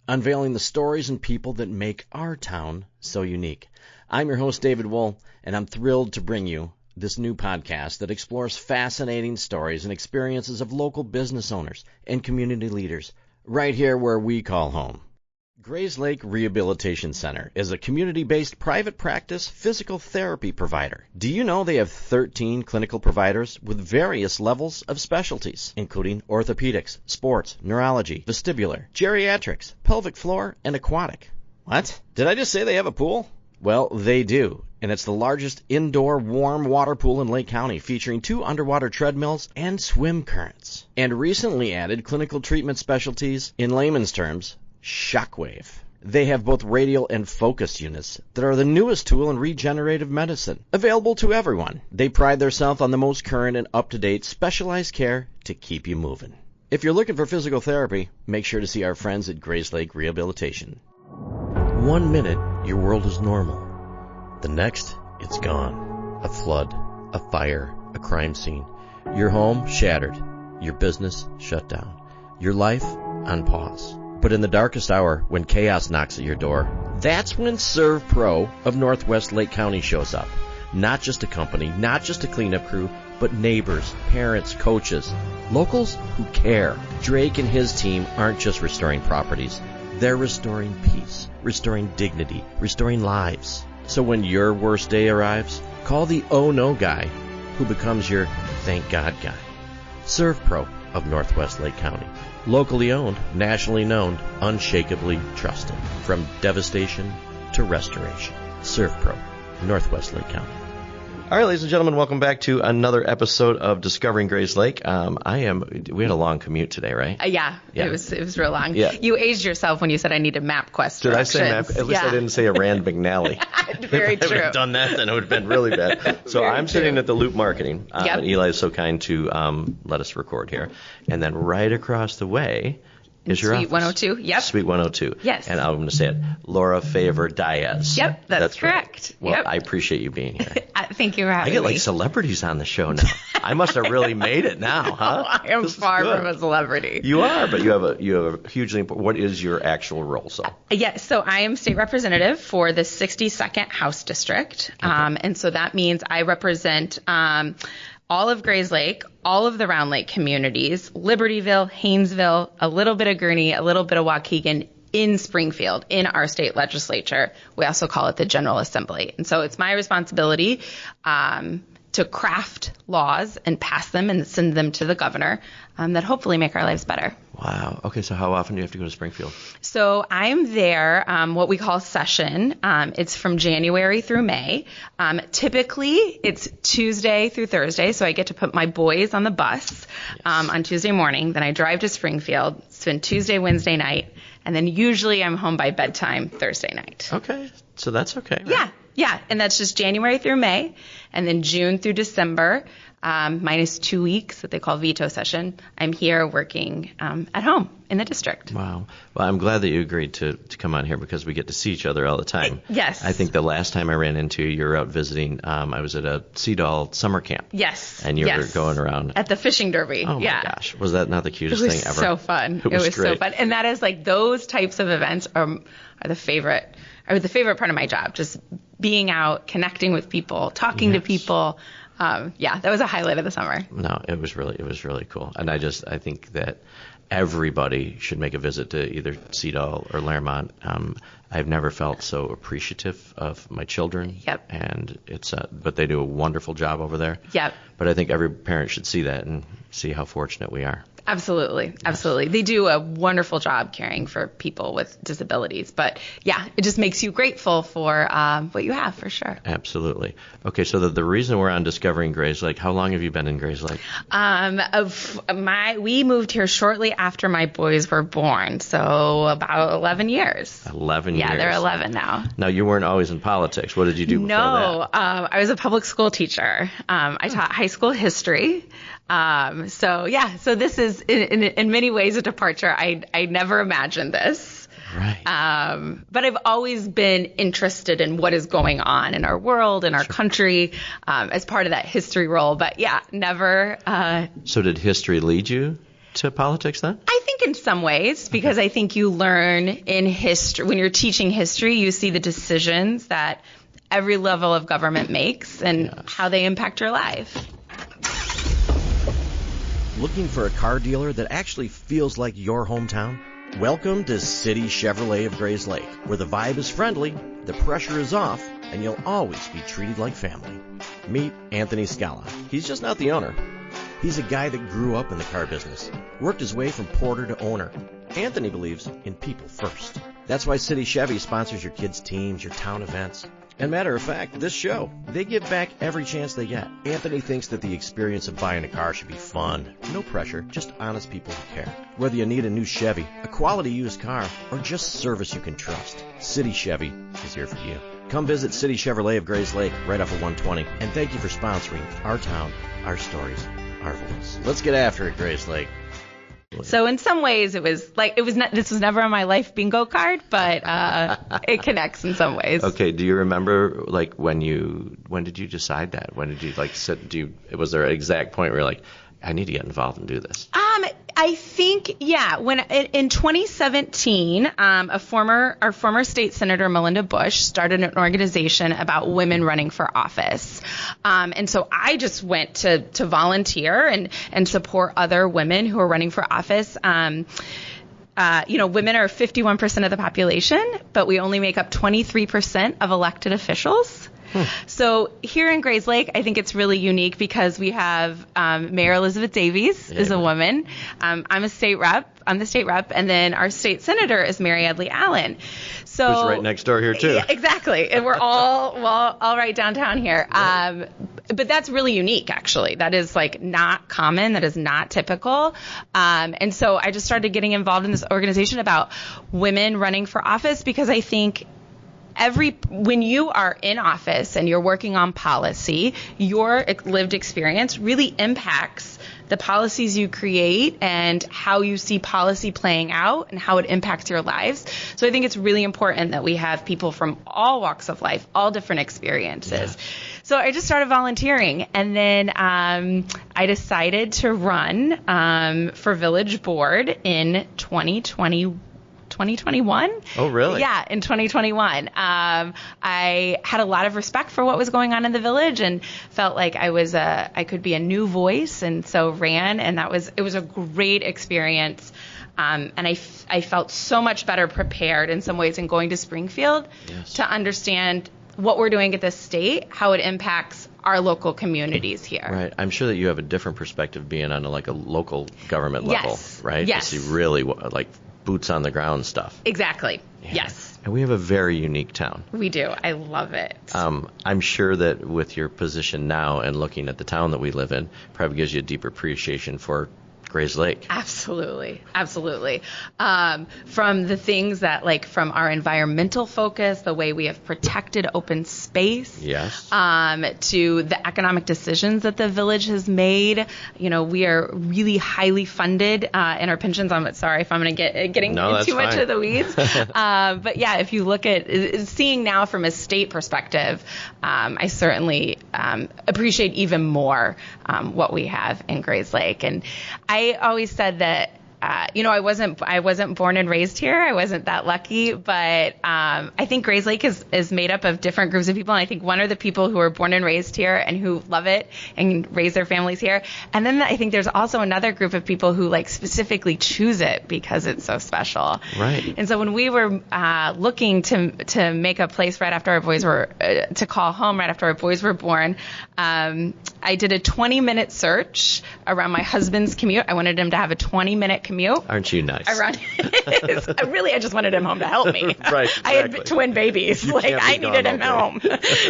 unveiling the stories and people that make our town so unique. I'm your host, David Wohl, and I'm thrilled to bring you this new podcast that explores fascinating stories and experiences of local business owners and community leaders right here where we call home. Grayslake Rehabilitation Center is a community-based private practice physical therapy provider. Do you know they have 13 clinical providers with various levels of specialties, including orthopedics, sports, neurology, vestibular, geriatrics, pelvic floor, and aquatic? What? Did I just say they have a pool? Well, they do, and it's the largest indoor warm water pool in Lake County, featuring 2 underwater treadmills and swim currents. And recently added clinical treatment specialties, in layman's terms, Shockwave. They have both radial and focus units that are the newest tool in regenerative medicine, available to everyone. They pride themselves on the most current and up-to-date specialized care to keep you moving. If you're looking for physical therapy, make sure to see our friends at Grayslake Rehabilitation. 1 minute, your world is normal. The next, it's gone. A flood, a fire, a crime scene. Your home shattered. Your business shut down. Your life on pause. But in the darkest hour, when chaos knocks at your door, that's when Serve Pro of Northwest Lake County shows up. Not just a company, not just a cleanup crew, but neighbors, parents, coaches, locals who care. Drake and his team aren't just restoring properties. They're restoring peace, restoring dignity, restoring lives. So when your worst day arrives, call the oh no guy who becomes your thank God guy. Serve Pro of Northwest Lake County. Locally owned, nationally known, unshakably trusted. From devastation to restoration. Serve Pro, Northwest Lake County. All right, ladies and gentlemen, welcome back to another episode of Discovering Grayslake. We had a long commute today, right? Yeah, it was real long. Yeah. You aged yourself when you said I needed MapQuest Did directions. I say map? At least I didn't say a Rand McNally. Very if I true. would have done that, then it would have been really bad. So Very I'm sitting true. at the Loop Marketing, and Eli is so kind to let us record here. And then right across the way is your Suite office. 102, yep. Suite 102. Yes. And I'm going to say it, Laura Faver Dias. Yep, that's correct. Well, Yep. I appreciate you being here. Thank you for having I get me. like celebrities on the show now. I must have really made it now, huh? I am This is far good. from a celebrity. You are, but you have a hugely important. What is your actual role? So So I am state representative for the 62nd House District. And so that means I represent all of Grayslake, all of the Round Lake communities, Libertyville, Haynesville, a little bit of Gurnee, a little bit of Waukegan, in Springfield, in our state legislature. We also call it the General Assembly. And so it's my responsibility to craft laws and pass them and send them to the governor that hopefully make our lives better. wow. Okay, so how often do you have to go to Springfield? So I'm there, what we call session. It's from January through May. Typically, it's Tuesday through Thursday, so I get to put my boys on the bus on Tuesday morning. Then I drive to Springfield, spend Tuesday, Wednesday night, and then usually I'm home by bedtime Thursday night. Okay, so that's okay. Right? Yeah, and that's just January through May, and then June through December, minus 2 weeks that they call veto session. I'm here working at home in the district. Wow. Well, I'm glad that you agreed to come on here because we get to see each other all the time. Yes. I think the last time I ran into you, you were out visiting. I was at a Sea-Doll summer camp. Yes. And you were going around. At the fishing derby. Oh, my gosh. Was that not the cutest It was thing ever? so fun. It was so great. fun. And that is like those types of events are the favorite part of my job. Just being out, connecting with people, talking to people. That was a highlight of the summer. No, it was really cool. And I think that everybody should make a visit to either Sea-Doll or Laremont. I've never felt so appreciative of my children. Yep. And but they do a wonderful job over there. Yep. But I think every parent should see that and see how fortunate we are. Absolutely. Absolutely. They do a wonderful job caring for people with disabilities. But it just makes you grateful for what you have, for sure. Absolutely. Okay, so the reason we're on Discovering Grayslake, how long have you been in Grayslake? We moved here shortly after my boys were born, so about 11 years. 11 years. Yeah, they're 11 now. Now, you weren't always in politics. What did you do before that? I was a public school teacher. I taught high school history. So this is in many ways a departure. I never imagined this. Right. But I've always been interested in what is going on in our world, in our country, as part of that history role. But never. So did history lead you to politics then? I think in some ways, because I think you learn in history, when you're teaching history, you see the decisions that every level of government makes and how they impact your life. Looking for a car dealer that actually feels like your hometown? Welcome to City Chevrolet of Grayslake, where the vibe is friendly, the pressure is off, and you'll always be treated like family. Meet Anthony Scala. He's just not the owner. He's a guy that grew up in the car business, worked his way from porter to owner. Anthony believes in people first. That's why City Chevy sponsors your kids' teams, your town events. And matter of fact, this show, they give back every chance they get. Anthony thinks that the experience of buying a car should be fun. No pressure, just honest people who care. Whether you need a new Chevy, a quality used car, or just service you can trust, City Chevy is here for you. Come visit City Chevrolet of Grayslake right off of 120. And thank you for sponsoring our town, our stories, our voice. Let's get after it, Grayslake. So in some ways, this was never on my life bingo card, but it connects in some ways. Okay. Do you remember when did you decide that? When did you was there an exact point where you're like, I need to get involved and do this? I think, when in 2017, our former state senator Melinda Bush started an organization about women running for office. And so I just went to volunteer and support other women who are running for office. Women are 51% of the population, but we only make up 23% of elected officials. So here in Grayslake, I think it's really unique because we have Mayor Elizabeth Davies is a woman. I'm the state rep, and then our state senator is Mary Adley Allen. So who's right next door here too. Yeah, exactly, and we're all right downtown here. But that's really unique, actually. That is not common. That is not typical. And so I just started getting involved in this organization about women running for office because I think when you are in office and you're working on policy, your lived experience really impacts the policies you create and how you see policy playing out and how it impacts your lives. So I think it's really important that we have people from all walks of life, all different experiences. Yeah. So I just started volunteering, and then I decided to run for village board in 2021. Oh, really? Yeah, in 2021. I had a lot of respect for what was going on in the village and felt like I could be a new voice, and so ran, and it was a great experience. And I felt so much better prepared in some ways in going to Springfield to understand what we're doing at the state, how it impacts our local communities here. Right. I'm sure that you have a different perspective being on a local government level, right? Yes. To see really boots on the ground stuff. Exactly. Yeah. Yes. And we have a very unique town. We do. I love it. I'm sure that with your position now and looking at the town that we live in, probably gives you a deeper appreciation for Grayslake. Absolutely. From the things that, from our environmental focus, the way we have protected open space, yes, to the economic decisions that the village has made. We are really highly funded in our pensions. Sorry if I'm going to getting too much of the weeds. But yeah, if you look at seeing now from a state perspective, I certainly appreciate even more what we have in Grayslake. And I always said that, I wasn't born and raised here. I wasn't that lucky, but I think Grayslake is made up of different groups of people. And I think one are the people who are born and raised here and who love it and raise their families here. And then I think there's also another group of people who specifically choose it because it's so special. Right. And so when we were looking to make a place right after our boys were to call home right after our boys were born, I did a 20-minute search around my husband's commute. I wanted him to have a 20-minute commute. Aren't you nice? I just wanted him home to help me. Right, exactly. I had twin babies. I needed him home.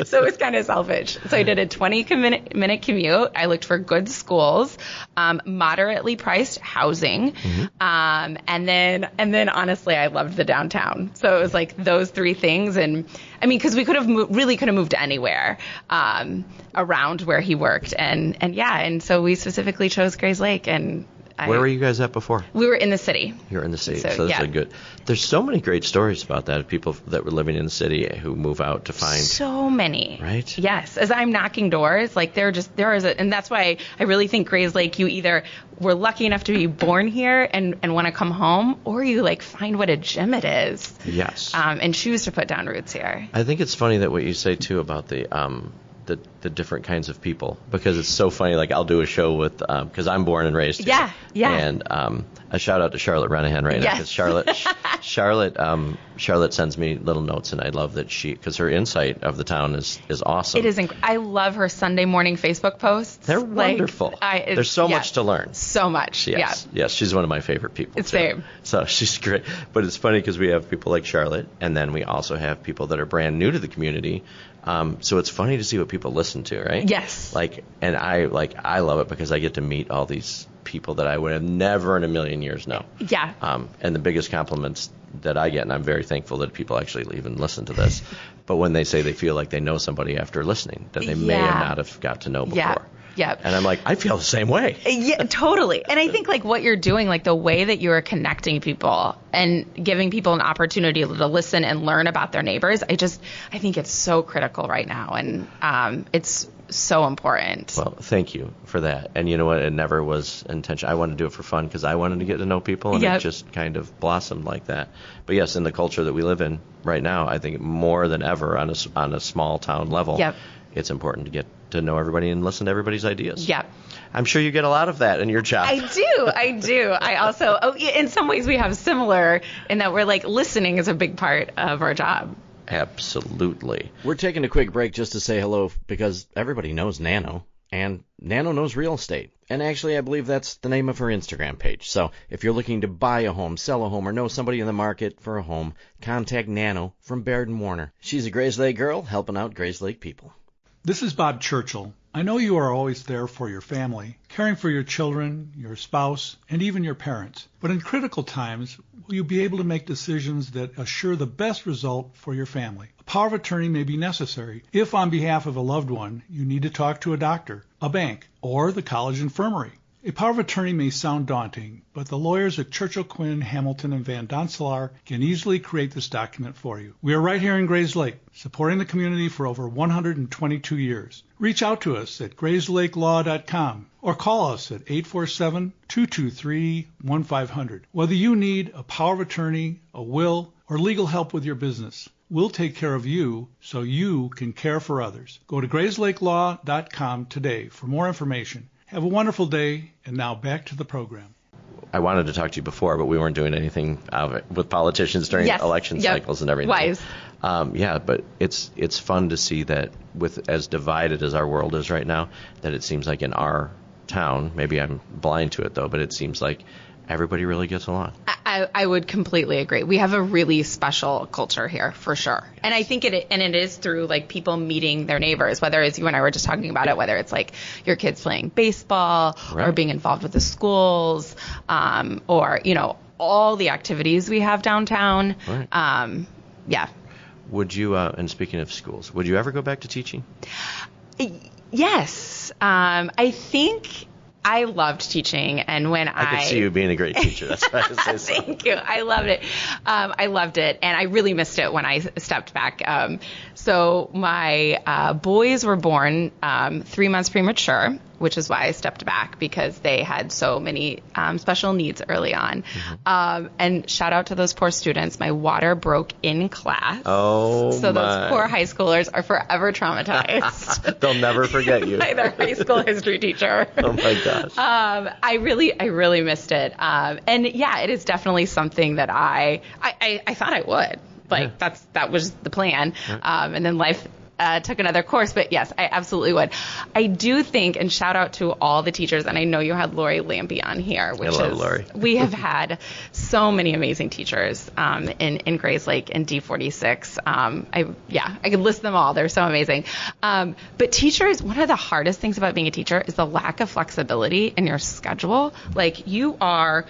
So it was kind of selfish. So I did a 20-minute commute. I looked for good schools, moderately priced housing, and then honestly, I loved the downtown. So it was those three things. And I mean, because we could have moved anywhere around where he worked, and so we specifically chose Grayslake, and Where were you guys at before? We were in the city. You're in the city, So, so that's yeah. a good. There's so many great stories about that. People that were living in the city who move out to find. So many. Right? Yes. As I'm knocking doors, like there is and that's why I really think Grayslake, you either were lucky enough to be born here and want to come home, or you like find what a gem it is. Yes. And choose to put down roots here. I think it's funny that what you say too about the different kinds of people, because it's so funny. Like I'll do a show with because I'm born and raised here. Yeah. And a shout out to Charlotte Renahan right now, because Charlotte sends me little notes, and I love that because her insight of the town is awesome. It is. I love her Sunday morning Facebook posts. They're wonderful. There's so much to learn. So much. Yes. Yeah. Yes, she's one of my favorite people. Same. So she's great. But it's funny because we have people like Charlotte, and then we also have people that are brand new to the community. So it's funny to see what people listen to, right? Yes. And I love it because I get to meet all these people that I would have never in a million years know. Yeah. And the biggest compliments that I get, and I'm very thankful that people actually even listen to this, but when they say they feel like they know somebody after listening that they may have not have got to know before. Yeah. And I'm like, I feel the same way. Yeah, totally. And I think like what you're doing, like the way that you are connecting people and giving people an opportunity to listen and learn about their neighbors, I think it's so critical right now. And it's so important. Well, thank you for that. And you know what? It never was intention. I wanted to do it for fun because I wanted to get to know people, and it just kind of blossomed like that. But yes, in the culture that we live in right now, I think more than ever on a small town level, it's important to get to know everybody and listen to everybody's ideas. Yeah. I'm sure you get a lot of that in your job. I do. I also, in some ways we have similar in that we're like listening is a big part of our job. Absolutely. We're taking a quick break just to say hello because everybody knows Nano, and Nano knows real estate. And actually, I believe that's the name of her Instagram page. So if you're looking to buy a home, sell a home, or know somebody in the market for a home, contact Nano from Baird & Warner. She's a Grayslake girl helping out Grayslake people. This is Bob Churchill. I know you are always there for your family, caring for your children, your spouse, and even your parents. But in critical times, will you be able to make decisions that assure the best result for your family? A power of attorney may be necessary if, on behalf of a loved one, you need to talk to a doctor, a bank, or the college infirmary. A power of attorney may sound daunting, but the lawyers at Churchill, Quinn, Hamilton, and Van Doncelar can easily create this document for you. We are right here in Grayslake, supporting the community for over 122 years. Reach out to us at grayslakelaw.com or call us at 847-223-1500. Whether you need a power of attorney, a will, or legal help with your business, we'll take care of you so you can care for others. Go to grayslakelaw.com today for more information. Have a wonderful day, and now back to the program. I wanted to talk to you before, but we weren't doing anything with politicians during election cycles and everything. Wise. But it's fun to see that with as divided as our world is right now, that it seems like in our town, maybe I'm blind to it though, but it seems like everybody really gets along. I would completely agree. We have a really special culture here, for sure. Yes. And I think it is through like people meeting their neighbors, whether it's you and I were just talking about it, whether it's like your kids playing baseball or being involved with the schools, or, all the activities we have downtown. Right. Yeah. Would you, and speaking of schools, would you ever go back to teaching? Yes. I think I loved teaching, and when I could see you being a great teacher. That's why I say so. Thank you. I loved it. I loved it, and I really missed it when I stepped back. So my boys were born 3 months premature, which is why I stepped back, because they had so many special needs early on. Mm-hmm. And shout out to those poor students. My water broke in class. Oh, so those poor high schoolers are forever traumatized. They'll never forget you. By their high school history teacher. Oh my gosh. I really missed it. And yeah, it is definitely something that I thought I would. Like that was the plan. And then life took another course, but yes, I absolutely would. I do think, and shout out to all the teachers, and I know you had Lori Lampy on here, which Hello, Lori. We have had so many amazing teachers in Grayslake and D46. I could list them all. They're so amazing. But teachers, one of the hardest things about being a teacher is the lack of flexibility in your schedule. Like you are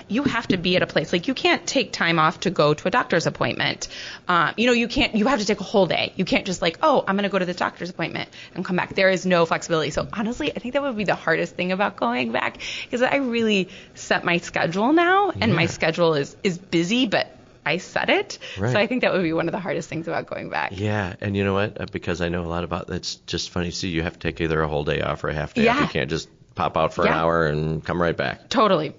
you have to be at a place. Like, you can't take time off to go to a doctor's appointment. You have to take a whole day. You can't just like, oh, I'm going to go to the doctor's appointment and come back. There is no flexibility. So honestly, I think that would be the hardest thing about going back, because I really set my schedule now, and my schedule is busy, but I set it. Right. So I think that would be one of the hardest things about going back. Yeah, and you know what? Because I know a lot about, it's just funny to see, you have to take either a whole day off or a half day off. You can't just pop out for an hour and come right back. Totally.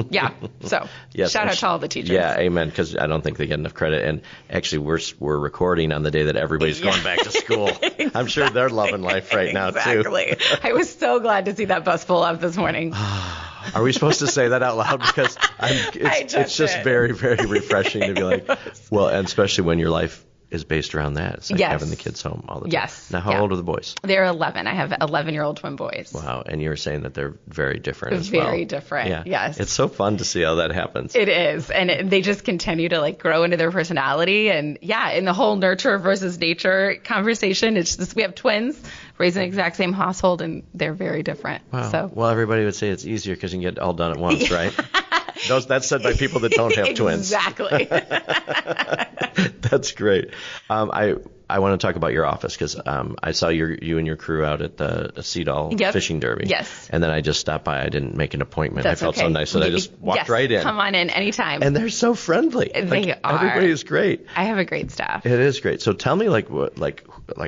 Yeah. So shout out to all the teachers. Yeah, amen, because I don't think they get enough credit. And actually, we're recording on the day that everybody's going back to school. Exactly. I'm sure they're loving life right now, too. Exactly. I was so glad to see that bus pull up this morning. Are we supposed to say that out loud? Because it's just very, very refreshing to be like, well, and especially when your life is based around that. It's like having the kids home all the time. Yes. Now, how old are the boys? They're 11. I have 11-year-old twin boys. Wow. And you were saying that they're very different as well. Very different. Yeah. Yes. It's so fun to see how that happens. It is. And they just continue to like grow into their personality. And in the whole nurture versus nature conversation, it's just, we have twins raised in the exact same household, and they're very different. Wow. So. Well, everybody would say it's easier because you can get it all done at once, right? That's said by people that don't have twins. Exactly. That's great. I want to talk about your office, because I saw you and your crew out at the Seadall Fishing Derby. Yes. And then I just stopped by. I didn't make an appointment. That's I felt so nice that I just walked right in. Come on in anytime. And they're so friendly. They are. Everybody is great. I have a great staff. It is great. So tell me, like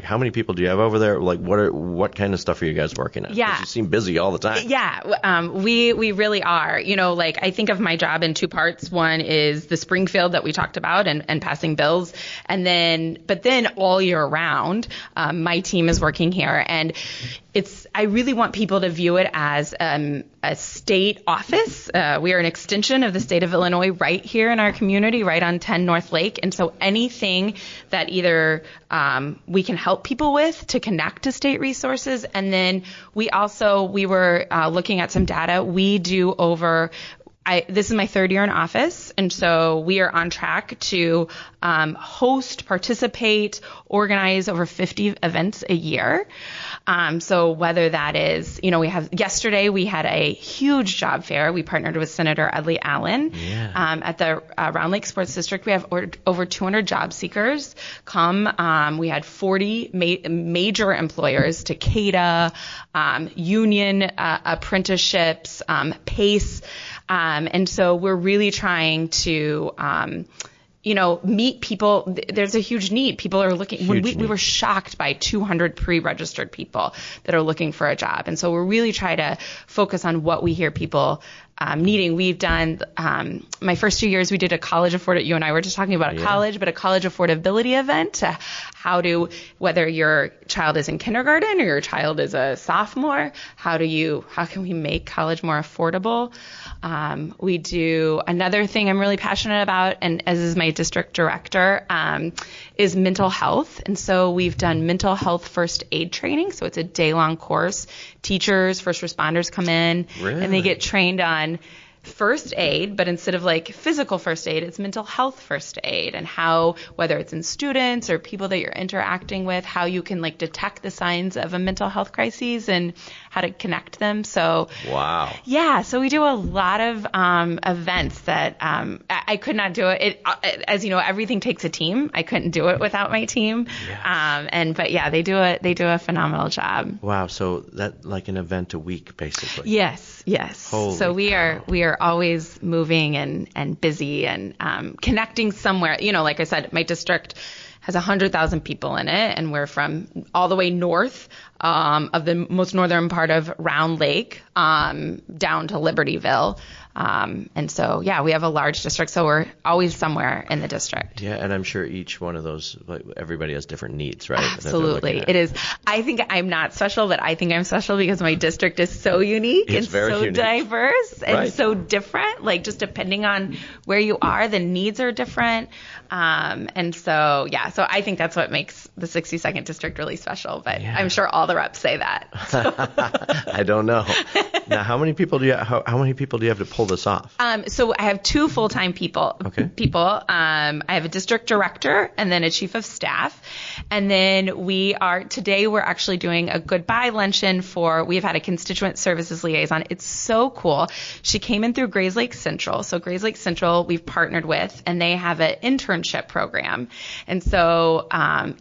how many people do you have over there? Like, what kind of stuff are you guys working on? Yeah. 'Cause you seem busy all the time. Yeah. We really are. I think of my job in two parts. One is the Springfield that we talked about and passing bills. But then all year round, my team is working here, and I really want people to view it as a state office. We are an extension of the state of Illinois right here in our community, right on 10 North Lake. And so anything that either we can help people with to connect to state resources. And then we were looking at some data. We do this is my third year in office, and so we are on track to host, participate, organize over 50 events a year. So whether that is, yesterday we had a huge job fair. We partnered with Senator Edley Allen at the Round Lake Sports District. We have over 200 job seekers come. We had 40 major employers, Takeda, union apprenticeships, PACE. And so we're really trying to, meet people. There's a huge need. People are looking. We were shocked by 200 pre-registered people that are looking for a job. And so we're really trying to focus on what we hear people needing. We've done, my first 2 years, we did a college you and I were just talking about a college affordability event. Whether your child is in kindergarten or your child is a sophomore, how can we make college more affordable? We do another thing I'm really passionate about, and as is my district director, is mental health. And so we've done mental health first aid training. So it's a day-long course. Teachers, first responders come in, and they get trained on first aid, but instead of like physical first aid, it's mental health first aid, and how, whether it's in students or people that you're interacting with, how you can like detect the signs of a mental health crisis and how to connect them. So wow. Yeah, so we do a lot of events that I could not do it. As you know, everything takes a team. I couldn't do it without my team. Yes. But yeah, they do a phenomenal job. Wow, so that like an event a week basically. Yes. Holy so we cow. are always moving and busy and connecting somewhere. Like I said, my district has 100,000 people in it, and we're from all the way north of the most northern part of Round Lake down to Libertyville. And so, yeah, we have a large district, so we're always somewhere in the district. Yeah, and I'm sure each one of those, like, everybody has different needs, right? Absolutely. It is. I think I'm not special, but I think I'm special because my district is so unique and so unique. Diverse and so different. Like, just depending on where you are, the needs are different. And so, yeah, so I think that's what makes the 62nd district really special, but I'm sure all the reps say that. I don't know. Now, how many people do you have to pull pull this off? So I have 2 full-time people. Okay. I have a district director and then a chief of staff. And then today we're actually doing a goodbye luncheon we've had a constituent services liaison. It's so cool. She came in through Grayslake Central. So Grayslake Central we've partnered with, and they have an internship program. And so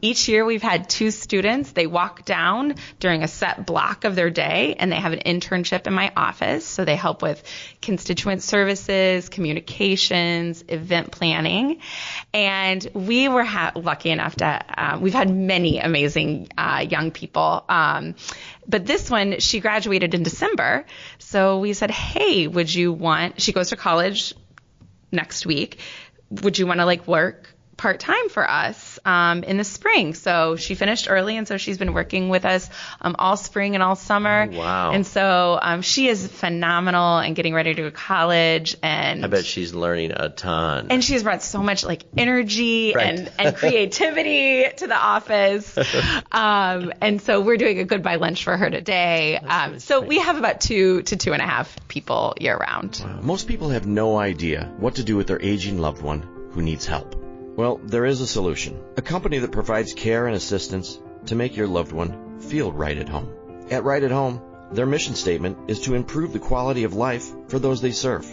each year we've had 2 students. They walk down during a set block of their day, and they have an internship in my office. So they help with constituent services, communications, event planning. And we were lucky enough to, we've had many amazing young people. But this one, she graduated in December. So we said, hey, she goes to college next week. Would you want to work part-time for us in the spring? So she finished early, and so she's been working with us all spring and all summer. Oh, wow. And so she is phenomenal and getting ready to go to college. And I bet she's learning a ton. And she's brought so much energy and creativity to the office. And so we're doing a goodbye lunch for her today. So we have about 2 to 2.5 people year round. Wow. Most people have no idea what to do with their aging loved one who needs help. Well, there is a solution. A company that provides care and assistance to make your loved one feel right at home. At Right at Home, their mission statement is to improve the quality of life for those they serve.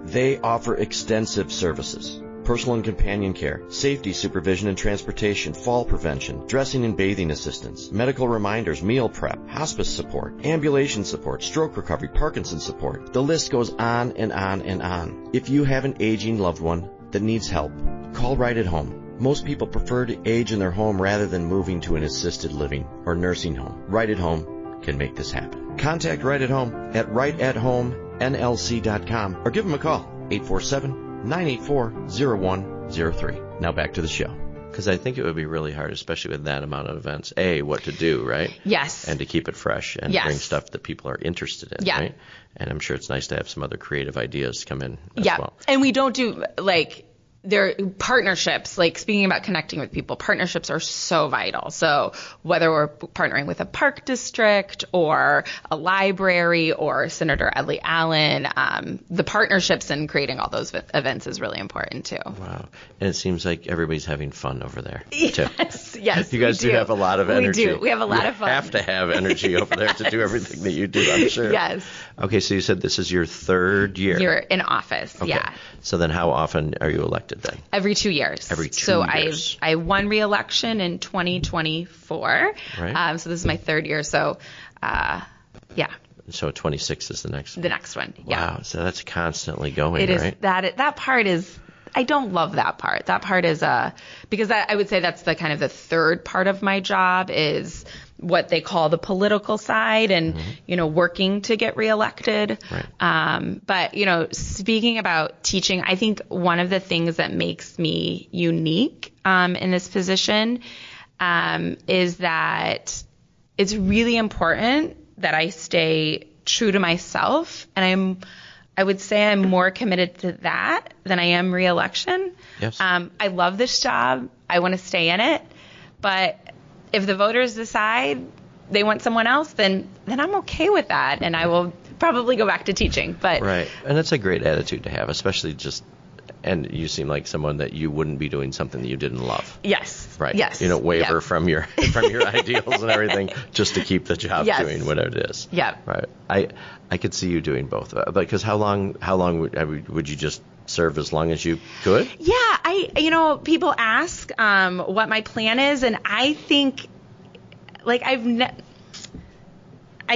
They offer extensive services: personal and companion care, safety supervision and transportation, fall prevention, dressing and bathing assistance, medical reminders, meal prep, hospice support, ambulation support, stroke recovery, Parkinson's support. The list goes on and on and on. If you have an aging loved one that needs help, call Right at Home. Most people prefer to age in their home rather than moving to an assisted living or nursing home. Right at Home can make this happen. Contact Right at Home at rightathomenlc.com or give them a call, 847-984-0103. Now back to the show. Because I think it would be really hard, especially with that amount of events, what to do, right? Yes. And to keep it fresh and bring stuff that people are interested in, right? And I'm sure it's nice to have some other creative ideas come in as well. And we don't do, there partnerships, speaking about connecting with people, partnerships are so vital. So whether we're partnering with a park district or a library or Senator Edley Allen, the partnerships and creating all those events is really important too. Wow. And it seems like everybody's having fun over there too. Yes. You guys do have a lot of energy. We do. We have a lot of fun. You have to have energy over there to do everything that you do, I'm sure. Yes. Okay, so you said this is your 3rd year. You're in office, okay. So then how often are you elected then? Every 2 years. Every 2 years. I won re-election in 2024. Right. So this is my 3rd year. So, So 26 is the next one. The next one, yeah. Wow, so that's constantly going, it right? That part is, I don't love that part. That part is, because I would say that's the kind of the 3rd part of my job is what they call the political side and, working to get reelected. Right. But, speaking about teaching, I think one of the things that makes me unique in this position is that it's really important that I stay true to myself. And I would say I'm more committed to that than I am reelection. Yes. I love this job. I want to stay in it. But if the voters decide they want someone else, then I'm okay with that, and I will probably go back to teaching. But right, and that's a great attitude to have, especially and you seem like someone that you wouldn't be doing something that you didn't love. Yes. Right. Yes. You don't waver from your ideals and everything just to keep the job doing whatever it is. Yeah. Right. I could see you doing both, because how long would you just serve as long as you could? Yeah, people ask what my plan is, and I think I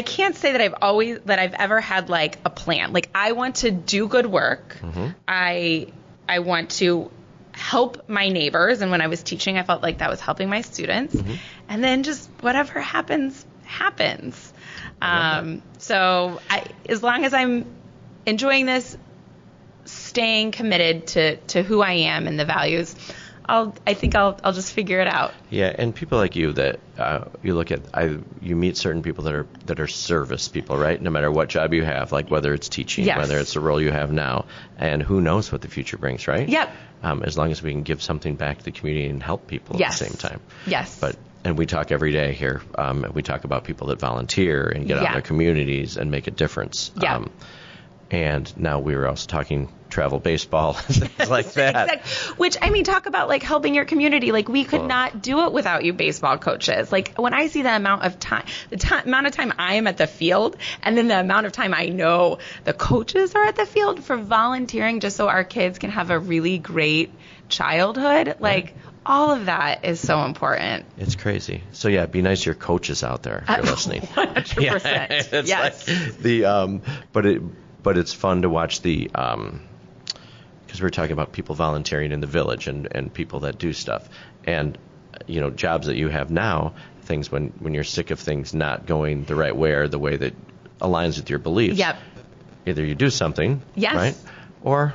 can't say that I've ever had a plan. I want to do good work. Mm-hmm. I want to help my neighbors, and when I was teaching, I felt like that was helping my students. Mm-hmm. And then just whatever happens. So as long as I'm enjoying this, staying committed to who I am and the values, I think I'll just figure it out. Yeah, and people like you that you look at, you meet certain people that are service people, right? No matter what job you have, whether it's teaching, whether it's the role you have now, and who knows what the future brings, right? Yep. As long as we can give something back to the community and help people at the same time. Yes. And we talk every day here. We talk about people that volunteer and get out in their communities and make a difference. Yeah. And now we were also talking travel baseball, things like that. Exactly. Which, I mean, talk about like helping your community. Like we could not do it without you baseball coaches. Like when I see the amount of time, amount of time I am at the field, and then the amount of time I know the coaches are at the field for volunteering just so our kids can have a really great childhood. Like all of that is so important. It's crazy. So yeah, be nice to your coaches out there if you're listening. 100%. It's yes. Like the but it's fun to watch the because we're talking about people volunteering in the village and people that do stuff, and jobs that you have now, things when you're sick of things not going the right way or the way that aligns with your beliefs. Yep. Either you do something, yes, right, or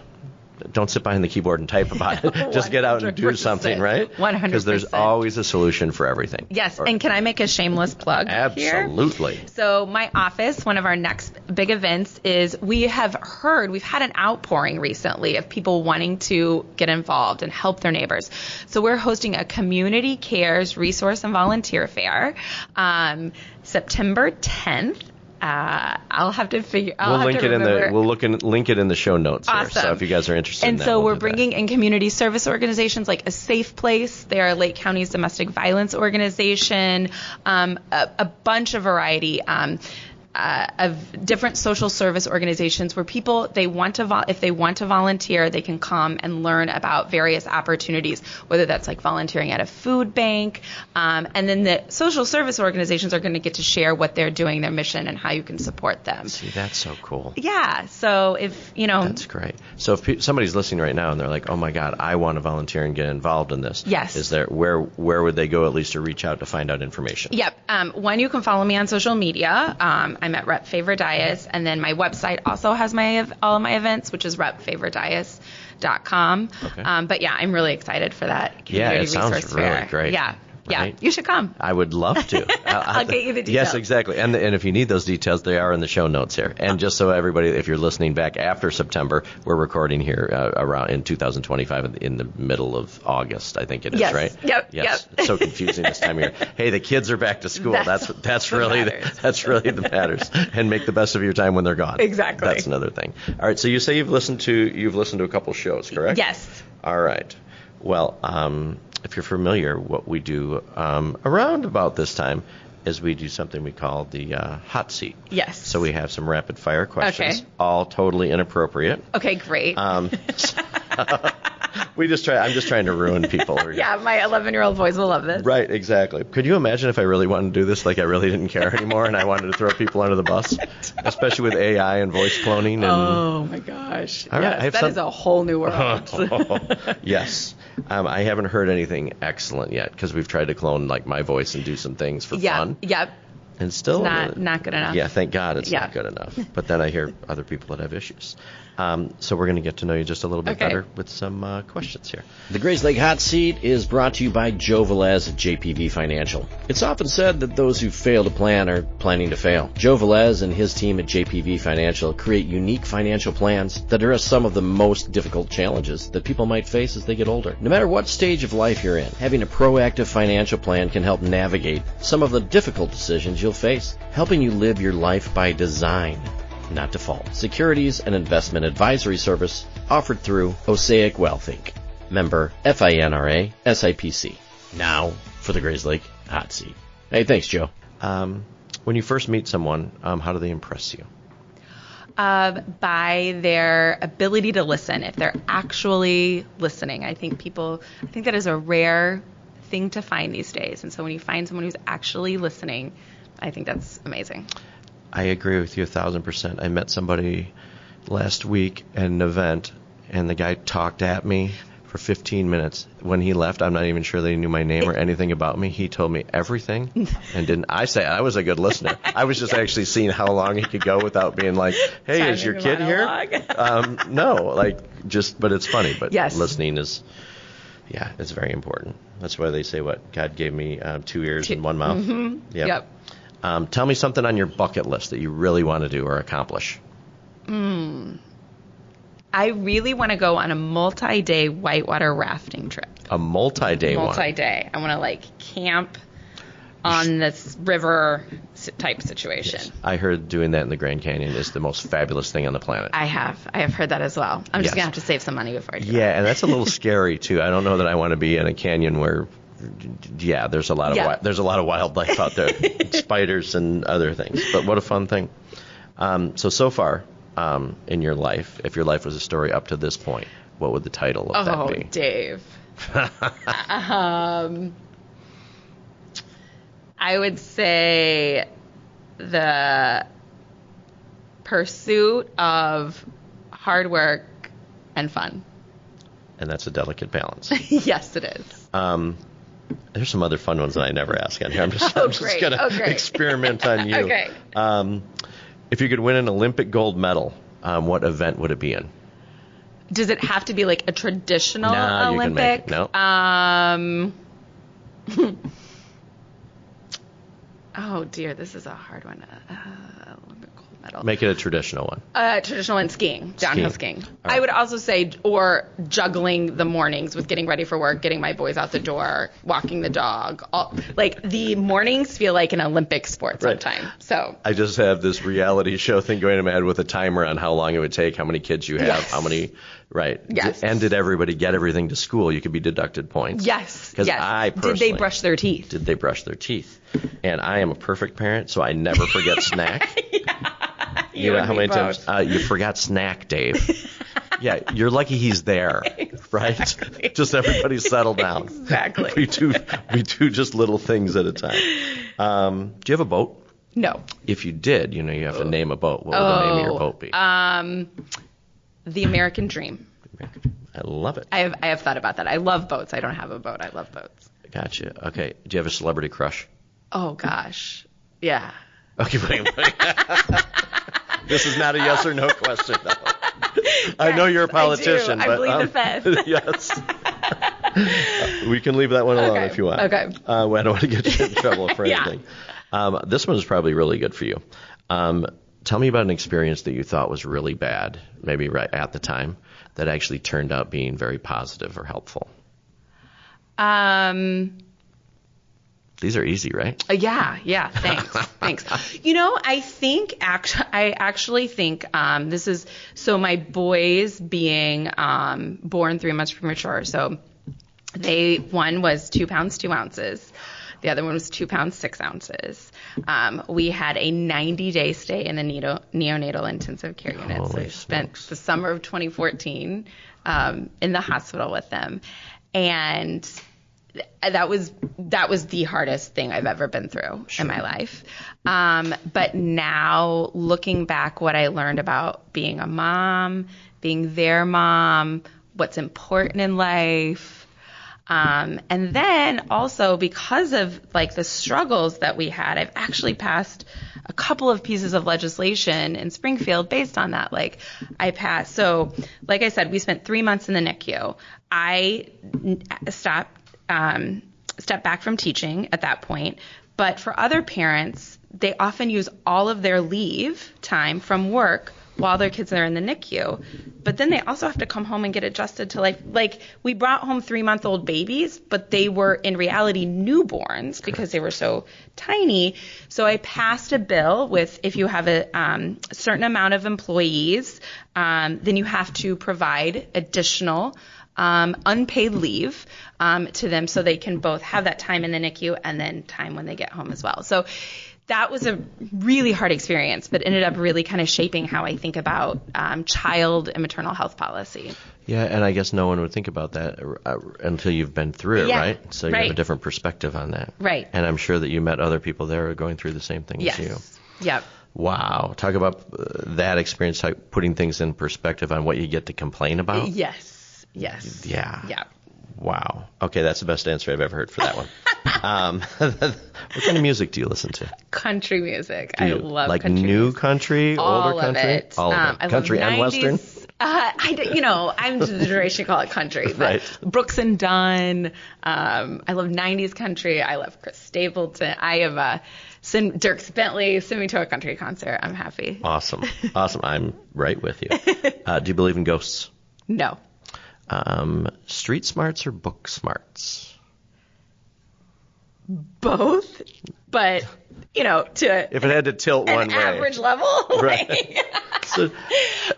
don't sit behind the keyboard and type about it. Just get out and do something, right? 100%. Because there's always a solution for everything. Yes, and can I make a shameless plug here? Absolutely. So my office, one of our next big events is we've had an outpouring recently of people wanting to get involved and help their neighbors. So we're hosting a community cares resource and volunteer fair September 10th. I'll have to figure. We'll link it in the show notes here. Awesome. So if you guys are interested, and so we're bringing in community service organizations like A Safe Place. They are Lake County's domestic violence organization. A bunch of variety. Of different social service organizations where people, if they want to volunteer, they can come and learn about various opportunities, whether that's like volunteering at a food bank. And then the social service organizations are going to get to share what they're doing, their mission, and how you can support them. See, that's so cool. Yeah. So if, That's great. So if somebody's listening right now and they're like, oh my God, I want to volunteer and get involved in this. Yes. Is there, where would they go at least to reach out to find out information? Yep. One, you can follow me on social media. I'm at Rep Faver Dias, and then my website also has all of my events, which is repfaverdias.com. Okay. But yeah, I'm really excited for that community it sounds resource really fair. great. Yeah. Right? Yeah, you should come. I would love to. I'll get you the details. Yes, exactly. And if you need those details, they are in the show notes here. And just so everybody, if you're listening back after September, we're recording here around in 2025 in the middle of August, I think it is, yes. right? Yep. Yes. It's so confusing this time of year. Hey, the kids are back to school. That's really the matters. And make the best of your time when they're gone. Exactly. That's another thing. All right. So you say you've listened to a couple shows, correct? Yes. All right. Well, if you're familiar, what we do around about this time is we do something we call the hot seat. Yes. So we have some rapid fire questions, okay. all totally inappropriate. Okay, great. I'm just trying to ruin people. Yeah, my 11-year-old boys will love this. Right, exactly. Could you imagine if I really wanted to do this, like I really didn't care anymore and I wanted to throw people under the bus, especially with AI and voice cloning? And... Oh my gosh. All right, yes, that is a whole new world. Yes. I haven't heard anything excellent yet because we've tried to clone like my voice and do some things for fun. Yep. And still not good enough. Yeah, thank God it's not good enough. But then I hear other people that have issues. So we're going to get to know you just a little bit better with some questions here. The Grayslake Hot Seat is brought to you by Joe Velez at JPV Financial. It's often said that those who fail to plan are planning to fail. Joe Velez and his team at JPV Financial create unique financial plans that address some of the most difficult challenges that people might face as they get older. No matter what stage of life you're in, having a proactive financial plan can help navigate some of the difficult decisions you'll face, helping you live your life by design, not default. Securities and investment advisory service offered through Osaic Wealth Inc. Member FINRA SIPC. Now for the Grayslake Hot Seat. Hey, thanks, Joe. When you first meet someone, how do they impress you? By their ability to listen. If they're actually listening, I think that is a rare thing to find these days. And so when you find someone who's actually listening, I think that's amazing. I agree with you 1,000%. I met somebody last week at an event, and the guy talked at me for 15 minutes. When he left, I'm not even sure that he knew my name or anything about me. He told me everything, and didn't. I say I was a good listener. I was just actually seeing how long he could go without being like, "Hey, is your kid here?" No, but it's funny. But listening is, it's very important. That's why they say what God gave me 2 ears and 1 mouth. Mm-hmm. Yep. Tell me something on your bucket list that you really want to do or accomplish. I really want to go on a multi-day whitewater rafting trip. A multi-day one? Multi-day. I want to camp on this river type situation. Yes. I heard doing that in the Grand Canyon is the most fabulous thing on the planet. I have heard that as well. I'm just going to have to save some money before I do that. Yeah, and that's a little scary, too. I don't know that I want to be in a canyon where, there's a lot of wildlife out there, spiders and other things. But what a fun thing. So far in your life, if your life was a story up to this point, what would the title of that be? Oh, Dave. I would say the pursuit of hard work and fun. And that's a delicate balance. Yes, it is. There's some other fun ones that I never ask on here. I'm just going to experiment on you. Okay. If you could win an Olympic gold medal, what event would it be in? Does it have to be like a traditional Olympic? You can make it. No. Oh dear, this is a hard one. Olympic gold medal. Make it a traditional one. Traditional one, skiing, downhill skiing. Right. I would also say, or juggling the mornings with getting ready for work, getting my boys out the door, walking the dog. Like the mornings feel like an Olympic sport sometimes. Right. So I just have this reality show thing going in my head with a timer on how long it would take, how many kids you have, how many. Right. Yes. And did everybody get everything to school? You could be deducted points. Yes. Because I personally. Did they brush their teeth? Did they brush their teeth? And I am a perfect parent, so I never forget snack. You know how many times you forgot snack, Dave? Yeah, you're lucky he's there, right? Exactly. Just everybody settle down. Exactly. We do just little things at a time. Do you have a boat? No. If you did, you have to name a boat. What would the name of your boat be? The American Dream. I love it. I have thought about that. I love boats. I don't have a boat. I love boats. Gotcha. Okay. Do you have a celebrity crush? Oh, gosh. Yeah. Okay, wait. This is not a yes or no question, though. Yes, I know you're a politician. I plead the fifth. Yes. We can leave that one alone if you want. Okay. I don't want to get you in trouble for anything. This one is probably really good for you. Tell me about an experience that you thought was really bad, maybe right at the time, that actually turned out being very positive or helpful. These are easy, right? Yeah. Thanks. I actually think this is so my boys being born 3 months premature. So one was 2 pounds 2 ounces. The other one was 2 pounds 6 ounces. We had a 90-day stay in the neonatal intensive care unit. Holy so I spent the summer of 2014 in the hospital with them, and that was the hardest thing I've ever been through in my life. But now looking back, what I learned about being a mom, being their mom, what's important in life. And then also because of like the struggles that we had, I've actually passed a couple of pieces of legislation in Springfield based on that. Like so like I said, we spent 3 months in the NICU. I stepped back from teaching at that point. But for other parents, they often use all of their leave time from work while their kids are in the NICU. But then they also have to come home and get adjusted to like we brought home 3-month-old babies, but they were in reality newborns because they were so tiny. So I passed a bill with if you have a certain amount of employees, then you have to provide additional unpaid leave to them so they can both have that time in the NICU and then time when they get home as well. So that was a really hard experience, but ended up really kind of shaping how I think about child and maternal health policy. Yeah, and I guess no one would think about that until you've been through it, right? So you have a different perspective on that. Right. And I'm sure that you met other people there who are going through the same thing as you. Yep. Wow. Talk about that experience, like putting things in perspective on what you get to complain about. Yes. Yeah. Wow. Okay, that's the best answer I've ever heard for that one. What kind of music do you listen to? Country music. I love like country new music. country, older country? All of it. Country and Western? I'm the generation call it country. But Right. Brooks and Dunn. I love 90s country. I love Chris Stapleton. I have Dierks Bentley. Send me to a country concert. I'm happy. Awesome. I'm right with you. Do you believe in ghosts? No. Street smarts or book smarts? Both? but to if it had to tilt one way, average level, right? So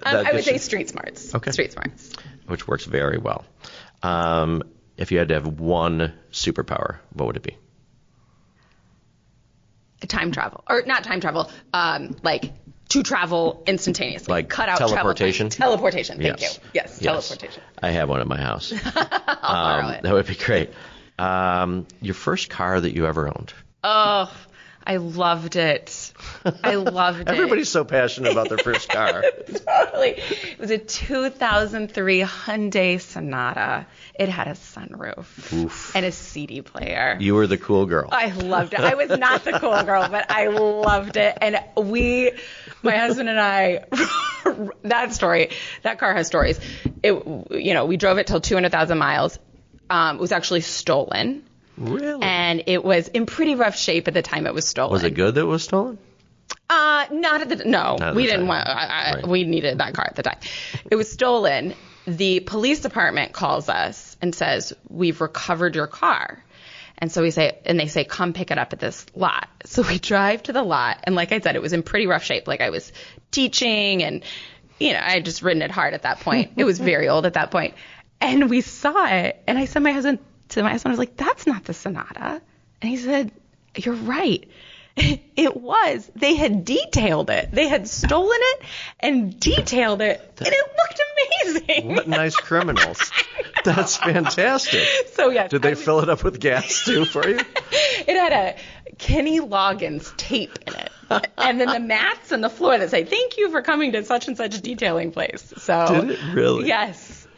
I would say street smarts. Okay. Street smarts, which works very well. If you had to have one superpower, what would it be? Time travel, or not time travel, like to travel instantaneously, like cut out teleportation. Teleportation. Thank you. Yes, yes, teleportation. I have one at my house. I'll borrow it. That would be great. Your first car that you ever owned? Oh, I loved it. I loved it. Everybody's so passionate about their first car. Totally. It was a 2003 Hyundai Sonata. It had a sunroof and a CD player. You were the cool girl. I loved it. I was not the cool girl, but I loved it. And my husband and I, that car has stories. We drove it till 200,000 miles. It was actually stolen. Really? And it was in pretty rough shape at the time it was stolen. Was it good that it was stolen? Not at the no. We didn't want. Right. We needed that car at the time. It was stolen. The police department calls us and says, "We've recovered your car." And so they say, "Come pick it up at this lot." So we drive to the lot, and like I said, it was in pretty rough shape. Like I was teaching, and I had just ridden it hard at that point. It was very old at that point, and we saw it, and I said, my husband, I was like, "That's not the Sonata." And he said, "You're right." It was. They had detailed it. They had stolen it and detailed it, and it looked amazing. What nice criminals. That's fantastic. So, yes. Did they fill it up with gas, too, for you? It had a Kenny Loggins tape in it. And then the mats and the floor that say, "Thank you for coming to such and such detailing place." So, did it really? Yes.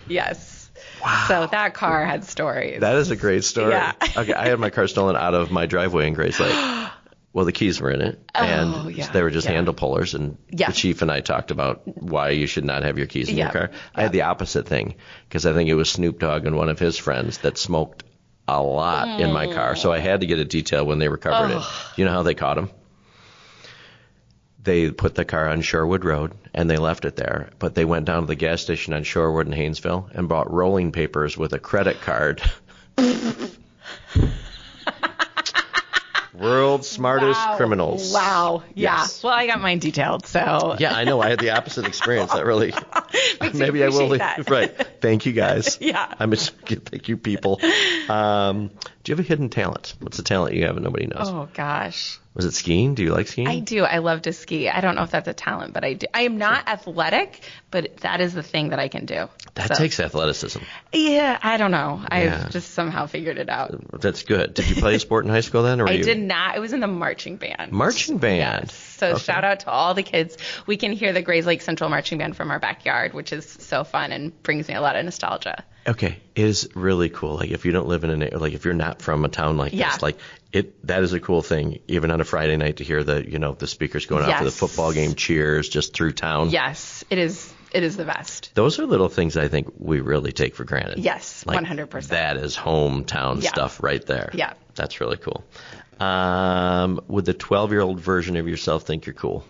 Wow. So that car had stories. That is a great story. Yeah. Okay, I had my car stolen out of my driveway in Grayslake. Well, the keys were in it, and they were just handle pullers, and the chief and I talked about why you should not have your keys in your car. I had the opposite thing, because I think it was Snoop Dogg and one of his friends that smoked a lot in my car, so I had to get a detail when they recovered it. You know how they caught him? They put the car on Shorewood Road, and they left it there, but they went down to the gas station on Shorewood in Haynesville and bought rolling papers with a credit card. World's smartest criminals. Wow. Yeah. Yes. Well, I got mine detailed, so. Yeah, I know. I had the opposite experience. That really. Maybe I will. Right. Thank you, guys. Yeah. Thank you, people. Do you have a hidden talent? What's a talent you have and nobody knows? Oh, gosh. Was it skiing? Do you like skiing? I do. I love to ski. I don't know if that's a talent, but I do. I am not athletic, but that is the thing that I can do. That takes athleticism. Yeah, I don't know. I've just somehow figured it out. That's good. Did you play a sport in high school then? Or I did not. I was in the marching band. Marching band. Yes. So shout out to all the kids. We can hear the Grayslake Central Marching Band from our backyard, which is so fun and brings me a lot of nostalgia. Okay, it is really cool. Like if you don't live in if you're not from a town like this, like that is a cool thing. Even on a Friday night to hear the speakers going out for the football game, cheers just through town. Yes, it is. It is the best. Those are little things I think we really take for granted. Yes, 100%. That is hometown stuff right there. Yeah, that's really cool. Would the 12-year-old version of yourself think you're cool?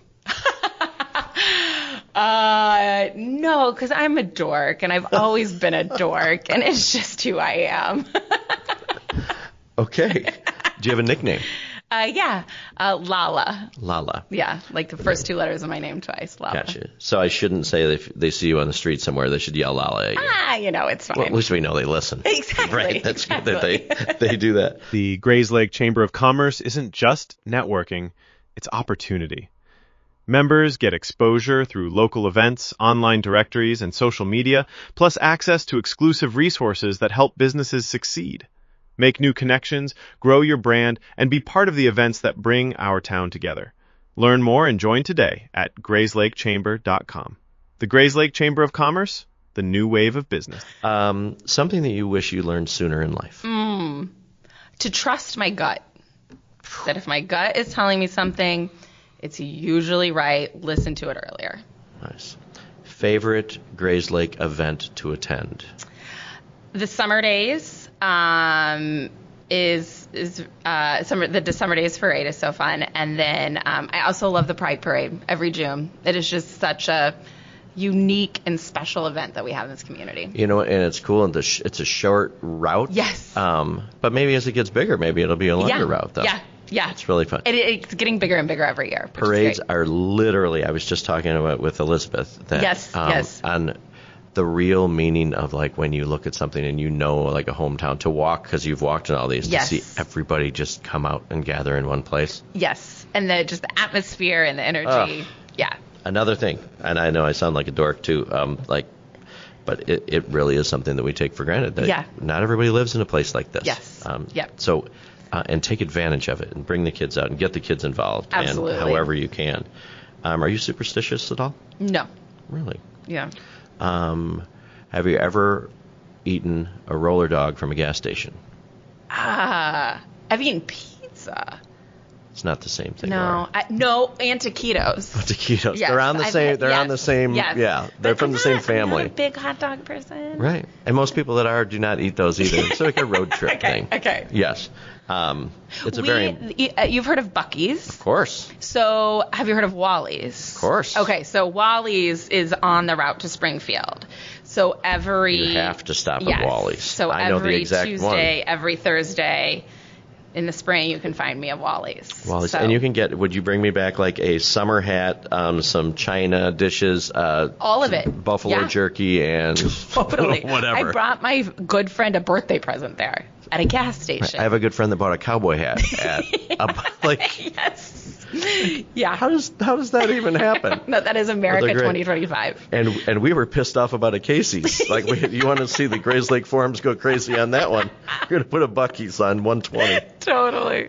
No, because I'm a dork, and I've always been a dork, and it's just who I am. Okay. Do you have a nickname? Lala. Lala. Yeah, like the first two letters of my name twice, Lala. Gotcha. So I shouldn't say if they see you on the street somewhere, they should yell Lala at you. It's fine. Well, at least we know they listen. Exactly. Right, that's good that they do that. The Grayslake Chamber of Commerce isn't just networking, it's opportunity. Members get exposure through local events, online directories, and social media, plus access to exclusive resources that help businesses succeed. Make new connections, grow your brand, and be part of the events that bring our town together. Learn more and join today at grayslakechamber.com. The Grayslake Chamber of Commerce, the new wave of business. Something that you wish you learned sooner in life. To trust my gut. That if my gut is telling me something, it's usually right. Listen to it earlier. Nice. Favorite Grayslake event to attend? The summer days. The Summer Days Parade is so fun. And then I also love the Pride Parade every June. It is just such a unique and special event that we have in this community. And it's cool. And it's a short route. Yes. But maybe as it gets bigger, maybe it'll be a longer route, though. Yeah. Yeah. It's really fun. It's getting bigger and bigger every year. Parades are literally, I was just talking about with Elizabeth, that yes. on the real meaning of like when you look at something and like a hometown to walk, because you've walked in all these, to see everybody just come out and gather in one place. Yes. And just the atmosphere and the energy. Yeah. Another thing, and I know I sound like a dork too, but it really is something that we take for granted, that not everybody lives in a place like this. Yes. So, and take advantage of it and bring the kids out and get the kids involved. Absolutely. And however you can. Are you superstitious at all? No. Really? Yeah. Have you ever eaten a roller dog from a gas station? I've eaten pizza. It's not the same thing. No, and taquitos. Taquitos. Yes, they're on the same. They're on the same. Yes. Yeah, they're from the same family. I'm not a big hot dog person. Right, and most people that are do not eat those either. It's like a road trip thing. Okay. Yes. It's a very. You've heard of Buc-ee's? Of course. So, have you heard of Wally's? Of course. Okay, so Wally's is on the route to Springfield. So you have to stop at Wally's. So I know the exact Tuesday, every Thursday in the spring, you can find me at Wally's. Wally's, and you can get. Would you bring me back like a summer hat, some china dishes, all of it, buffalo jerky, and totally whatever. I brought my good friend a birthday present there at a gas station. I have a good friend that bought a cowboy hat at yes. Yeah. How does that even happen? No, that is America 2025. And we were pissed off about a Casey's. Like, you want to see the Grayslake forums go crazy on that one? You're going to put a Buc-ee's on 120. Totally.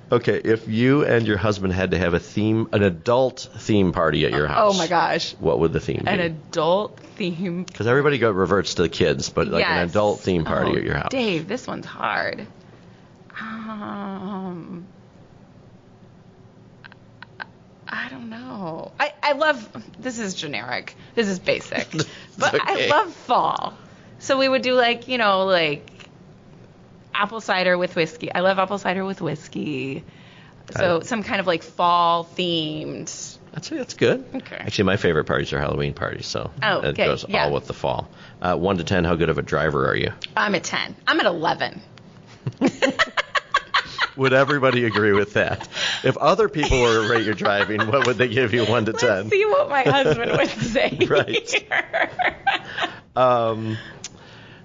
Okay, if you and your husband had to have an adult theme party at your house. Oh my gosh. What would the theme be? An adult theme. Because everybody reverts to the kids, but like an adult theme party at your house. Dave, this one's hard. I don't know. I love, this is generic. This is basic. But okay. I love fall. So we would do like apple cider with whiskey. I love apple cider with whiskey. So some kind of like fall themed. That's good. Okay. Actually, my favorite parties are Halloween parties, so it goes all with the fall. 1 to 10, how good of a driver are you? I'm at 10. I'm at 11. Would everybody agree with that? If other people were to rate your driving, what would they give you, 1 to 10? Let's see what my husband would say. Right.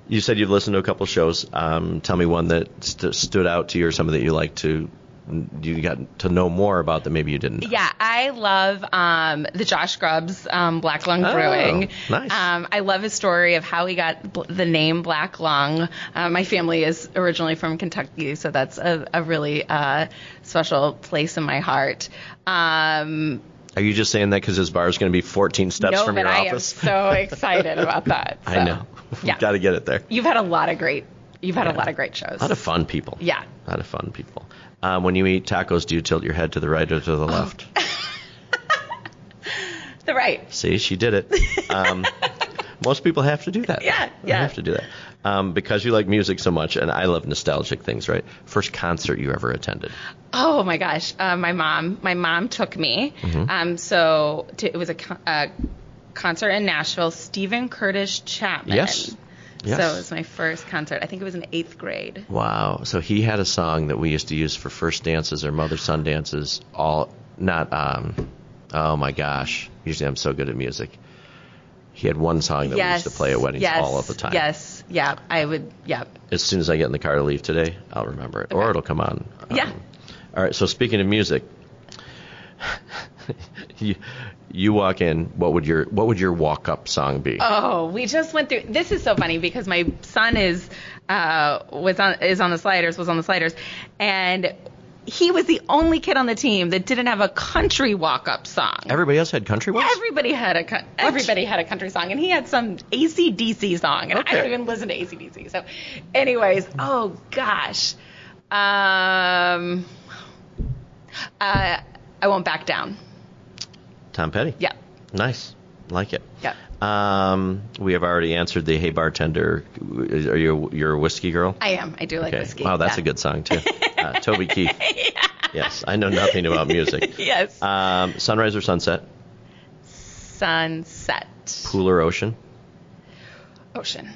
You said you've listened to a couple shows. Tell me one that stood out to you, or something that you got to know more about that maybe you didn't know. Yeah, I love the Josh Grubbs Black Lung Brewing. Nice. I love his story of how he got the name Black Lung. My family is originally from Kentucky, so that's a really special place in my heart. Are you just saying that because his bar is going to be 14 steps from your office? I am so excited about that. So. I know. We've got to get it there. You've had a lot of great shows. A lot of fun people. Yeah. A lot of fun people. When you eat tacos, do you tilt your head to the right or to the left? The right. See, she did it. Most people have to do that. Yeah. They have to do that. Because you like music so much, and I love nostalgic things, right? First concert you ever attended? Oh, my gosh. My mom took me. Mm-hmm. It was a concert in Nashville, Stephen Curtis Chapman. Yes. So it was my first concert. I think it was in 8th grade. Wow. So he had a song that we used to use for first dances or mother-son dances. Oh my gosh. Usually I'm so good at music. He had one song that we used to play at weddings all of the time. Yes. Yeah. I would. Yeah. As soon as I get in the car to leave today, I'll remember it. Okay. Or it'll come on. Yeah. All right. So speaking of music, you walk in. What would your walk-up song be? Oh, we just went through. This is so funny because my son was on the sliders, and he was the only kid on the team that didn't have a country walk-up song. Everybody else had country ones? Everybody had a country song, and he had some AC/DC song, and I don't even listen to AC/DC. So, anyways, oh gosh, I Won't Back Down. Tom Petty? Yeah. Nice. Like it. Yeah. We have already answered the Hey Bartender. Are you're a whiskey girl? I am. I do like whiskey. Wow, that's a good song, too. Toby Keith. Yeah. Yes. I know nothing about music. Yes. Sunrise or sunset? Sunset. Pool or ocean? Ocean.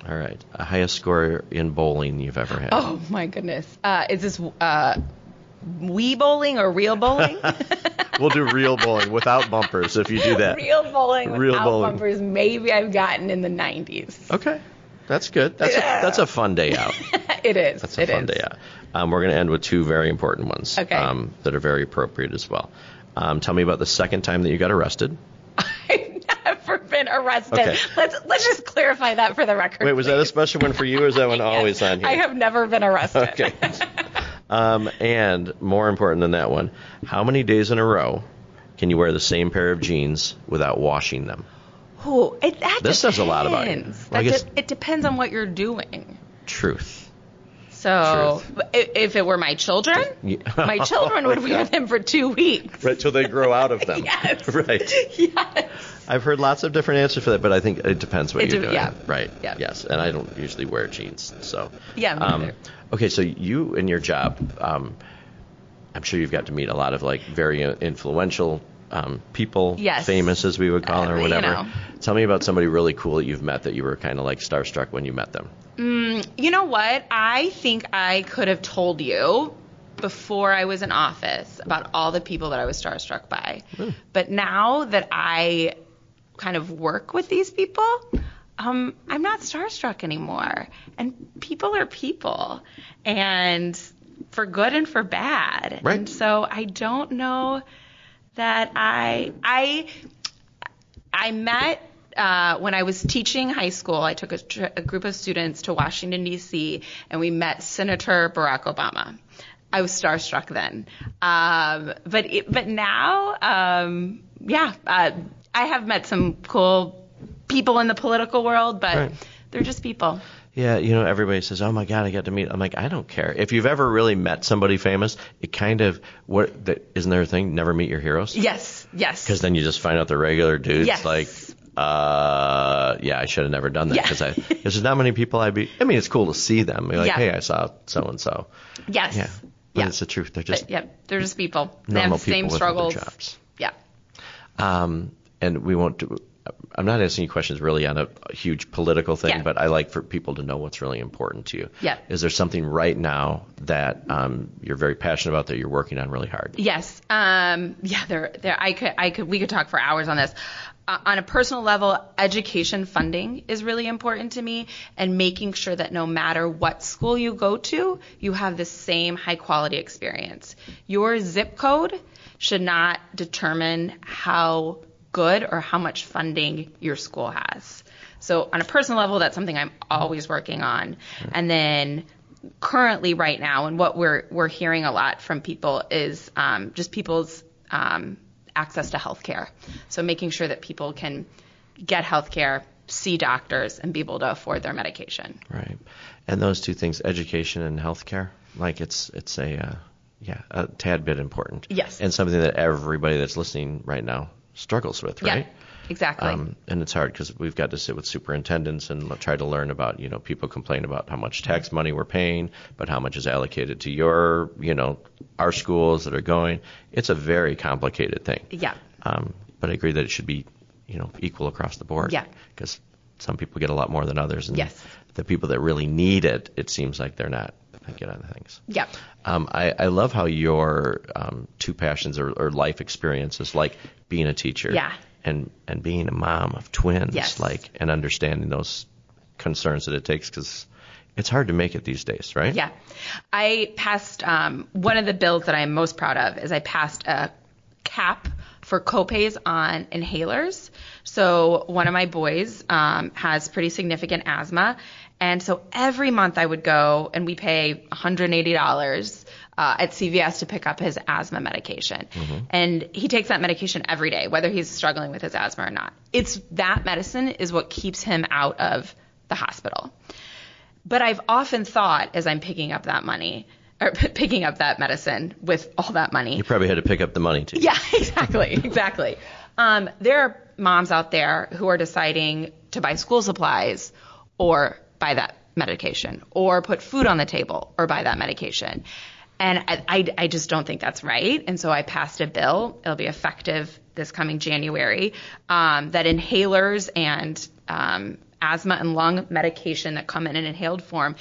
All right. Highest score in bowling you've ever had? Oh, my goodness. Is this Wii bowling or real bowling? We'll do real bowling without bumpers if you do that. Real bowling without bumpers, maybe I've gotten in the 90s. Okay. That's good. That's a fun day out. It is. That's a fun day out. We're going to end with two very important ones that are very appropriate as well. Tell me about the second time that you got arrested. I've never been arrested. Okay. Let's just clarify that for the record. Wait, was that a special one for you, or is that one always on here? I have never been arrested. Okay. And more important than that one, how many days in a row can you wear the same pair of jeans without washing them? Oh, this says a lot about you. Well, it depends on what you're doing. Truth. So if it were my children, my children would wear them for 2 weeks. Right, till they grow out of them. Yes. Right. Yes. I've heard lots of different answers for that, but I think it depends what you're doing. Yeah. Right. Yeah. Yes. And I don't usually wear jeans, so. Yeah, me neither. Okay, so you in your job, I'm sure you've got to meet a lot of like very influential people, yes. famous as we would call them or whatever. You know. Tell me about somebody really cool that you've met that you were kind of like starstruck when you met them. You know what? I think I could have told you before I was in office about all the people that I was starstruck by. But now that I kind of work with these people, I'm not starstruck anymore. And people are people, and for good and for bad. Right. And so I don't know that I met when I was teaching high school. I took a group of students to Washington, D.C., and we met Senator Barack Obama. I was starstruck then. But now, I have met some cool people in the political world, but they're just people. Yeah, everybody says, "Oh my God, I got to meet." I'm like, I don't care. If you've ever really met somebody famous, it kind of isn't there a thing? Never meet your heroes. Yes. Because then you just find out they're regular dudes. Yes. Like, I should have never done that because there's not many people I mean, it's cool to see them. You're like, hey, I saw so and so. Yes. Yeah. But it's the truth. They're just they're just people. They have the same people struggles. With other jobs. Yeah. And we won't do. I'm not asking you questions really on a huge political thing, but I like for people to know what's really important to you. Yeah. Is there something right now that you're very passionate about that you're working on really hard? Yes. We could talk for hours on this. On a personal level, education funding is really important to me, and making sure that no matter what school you go to, you have the same high quality experience. Your zip code should not determine how good or how much funding your school has. So on a personal level, that's something I'm always working on. And then currently right now, and what we're hearing a lot from people is just people's access to healthcare. So making sure that people can get healthcare, see doctors, and be able to afford their medication. Right. And those two things, education and healthcare, like it's a tad bit important. Yes. And something that everybody that's listening right now struggles with, right? Yeah, exactly. And it's hard because we've got to sit with superintendents and try to learn about, people complain about how much tax money we're paying, but how much is allocated to your, our schools that are going. It's a very complicated thing. Yeah. But I agree that it should be, equal across the board. Yeah. Because some people get a lot more than others. And yes. The people that really need it, it seems like they're not get on things. Yeah. I love how your two passions or life experiences, like being a teacher and being a mom of twins, and understanding those concerns that it takes, because it's hard to make it these days, right? Yeah. I passed one of the bills that I'm most proud of is I passed a cap for copays on inhalers. So one of my boys has pretty significant asthma. And so every month I would go and we pay $180 at CVS to pick up his asthma medication. Mm-hmm. And he takes that medication every day, whether he's struggling with his asthma or not. That medicine is what keeps him out of the hospital. But I've often thought, as I'm picking up that money, or picking up that medicine with all that money. You probably had to pick up the money too. Yeah, exactly. There are moms out there who are deciding to buy school supplies or buy that medication, or put food on the table or buy that medication. And I just don't think that's right. And so I passed a bill. It'll be effective this coming January, that inhalers and asthma and lung medication that come in an inhaled form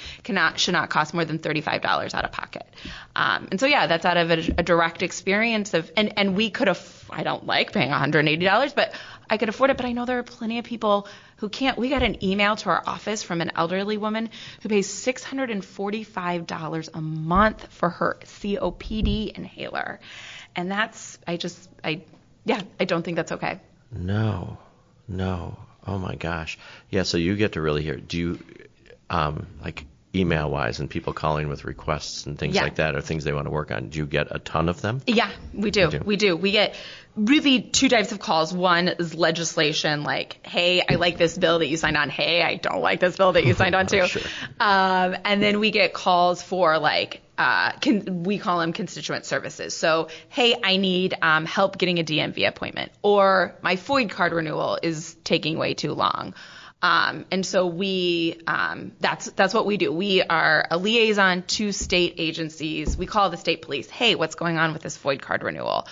should not cost more than $35 out of pocket. And so, yeah, that's out of a direct experience of, and we could have, I don't like paying $180, but I could afford it. But I know there are plenty of people who can't. We got an email to our office from an elderly woman who pays $645 a month for her COPD inhaler. And that's, I don't think that's okay. No. Oh my gosh. Yeah. So you get to really hear, do you, like email wise and people calling with requests and things like that, or things they want to work on, do you get a ton of them? Yeah, we do. We get really two types of calls. One is legislation, like, hey, I like this bill that you signed on. Hey, I don't like this bill that you signed on to. Sure. And then we get calls for like, we call them constituent services. So, hey, I need help getting a DMV appointment, or my FOID card renewal is taking way too long. And so that's what we do. We are a liaison to state agencies. We call the state police. Hey, what's going on with this FOID card renewal?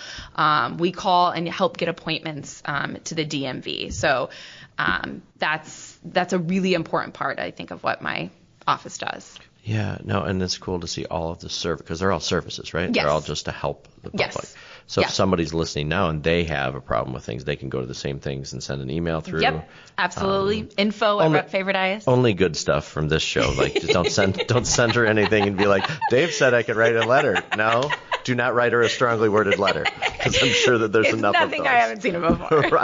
We call and help get appointments to the DMV. So that's a really important part, I think, of what my office does. Yeah, no, and it's cool to see all of the service, because they're all services, right? Yes. They're all just to help the public. Yes. So if somebody's listening now and they have a problem with things, they can go to the same things and send an email through. Yep, absolutely. Info at Rep Faver Dias. Only good stuff from this show. Like, just don't send her anything and be like, Dave said I could write a letter. No, do not write her a strongly worded letter, because I'm sure that there's it's enough of those. Nothing I haven't seen it before.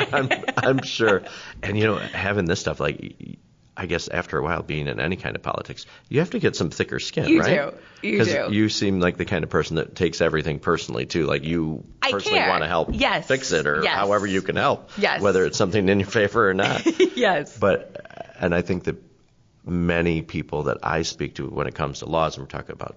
I'm sure. And, having this stuff, like, I guess after a while being in any kind of politics, you have to get some thicker skin, you right? You do. Because you seem like the kind of person that takes everything personally, too. Like, you personally want to help fix it, or however you can help, whether it's something in your favor or not. Yes. And I think that many people that I speak to when it comes to laws, and we're talking about,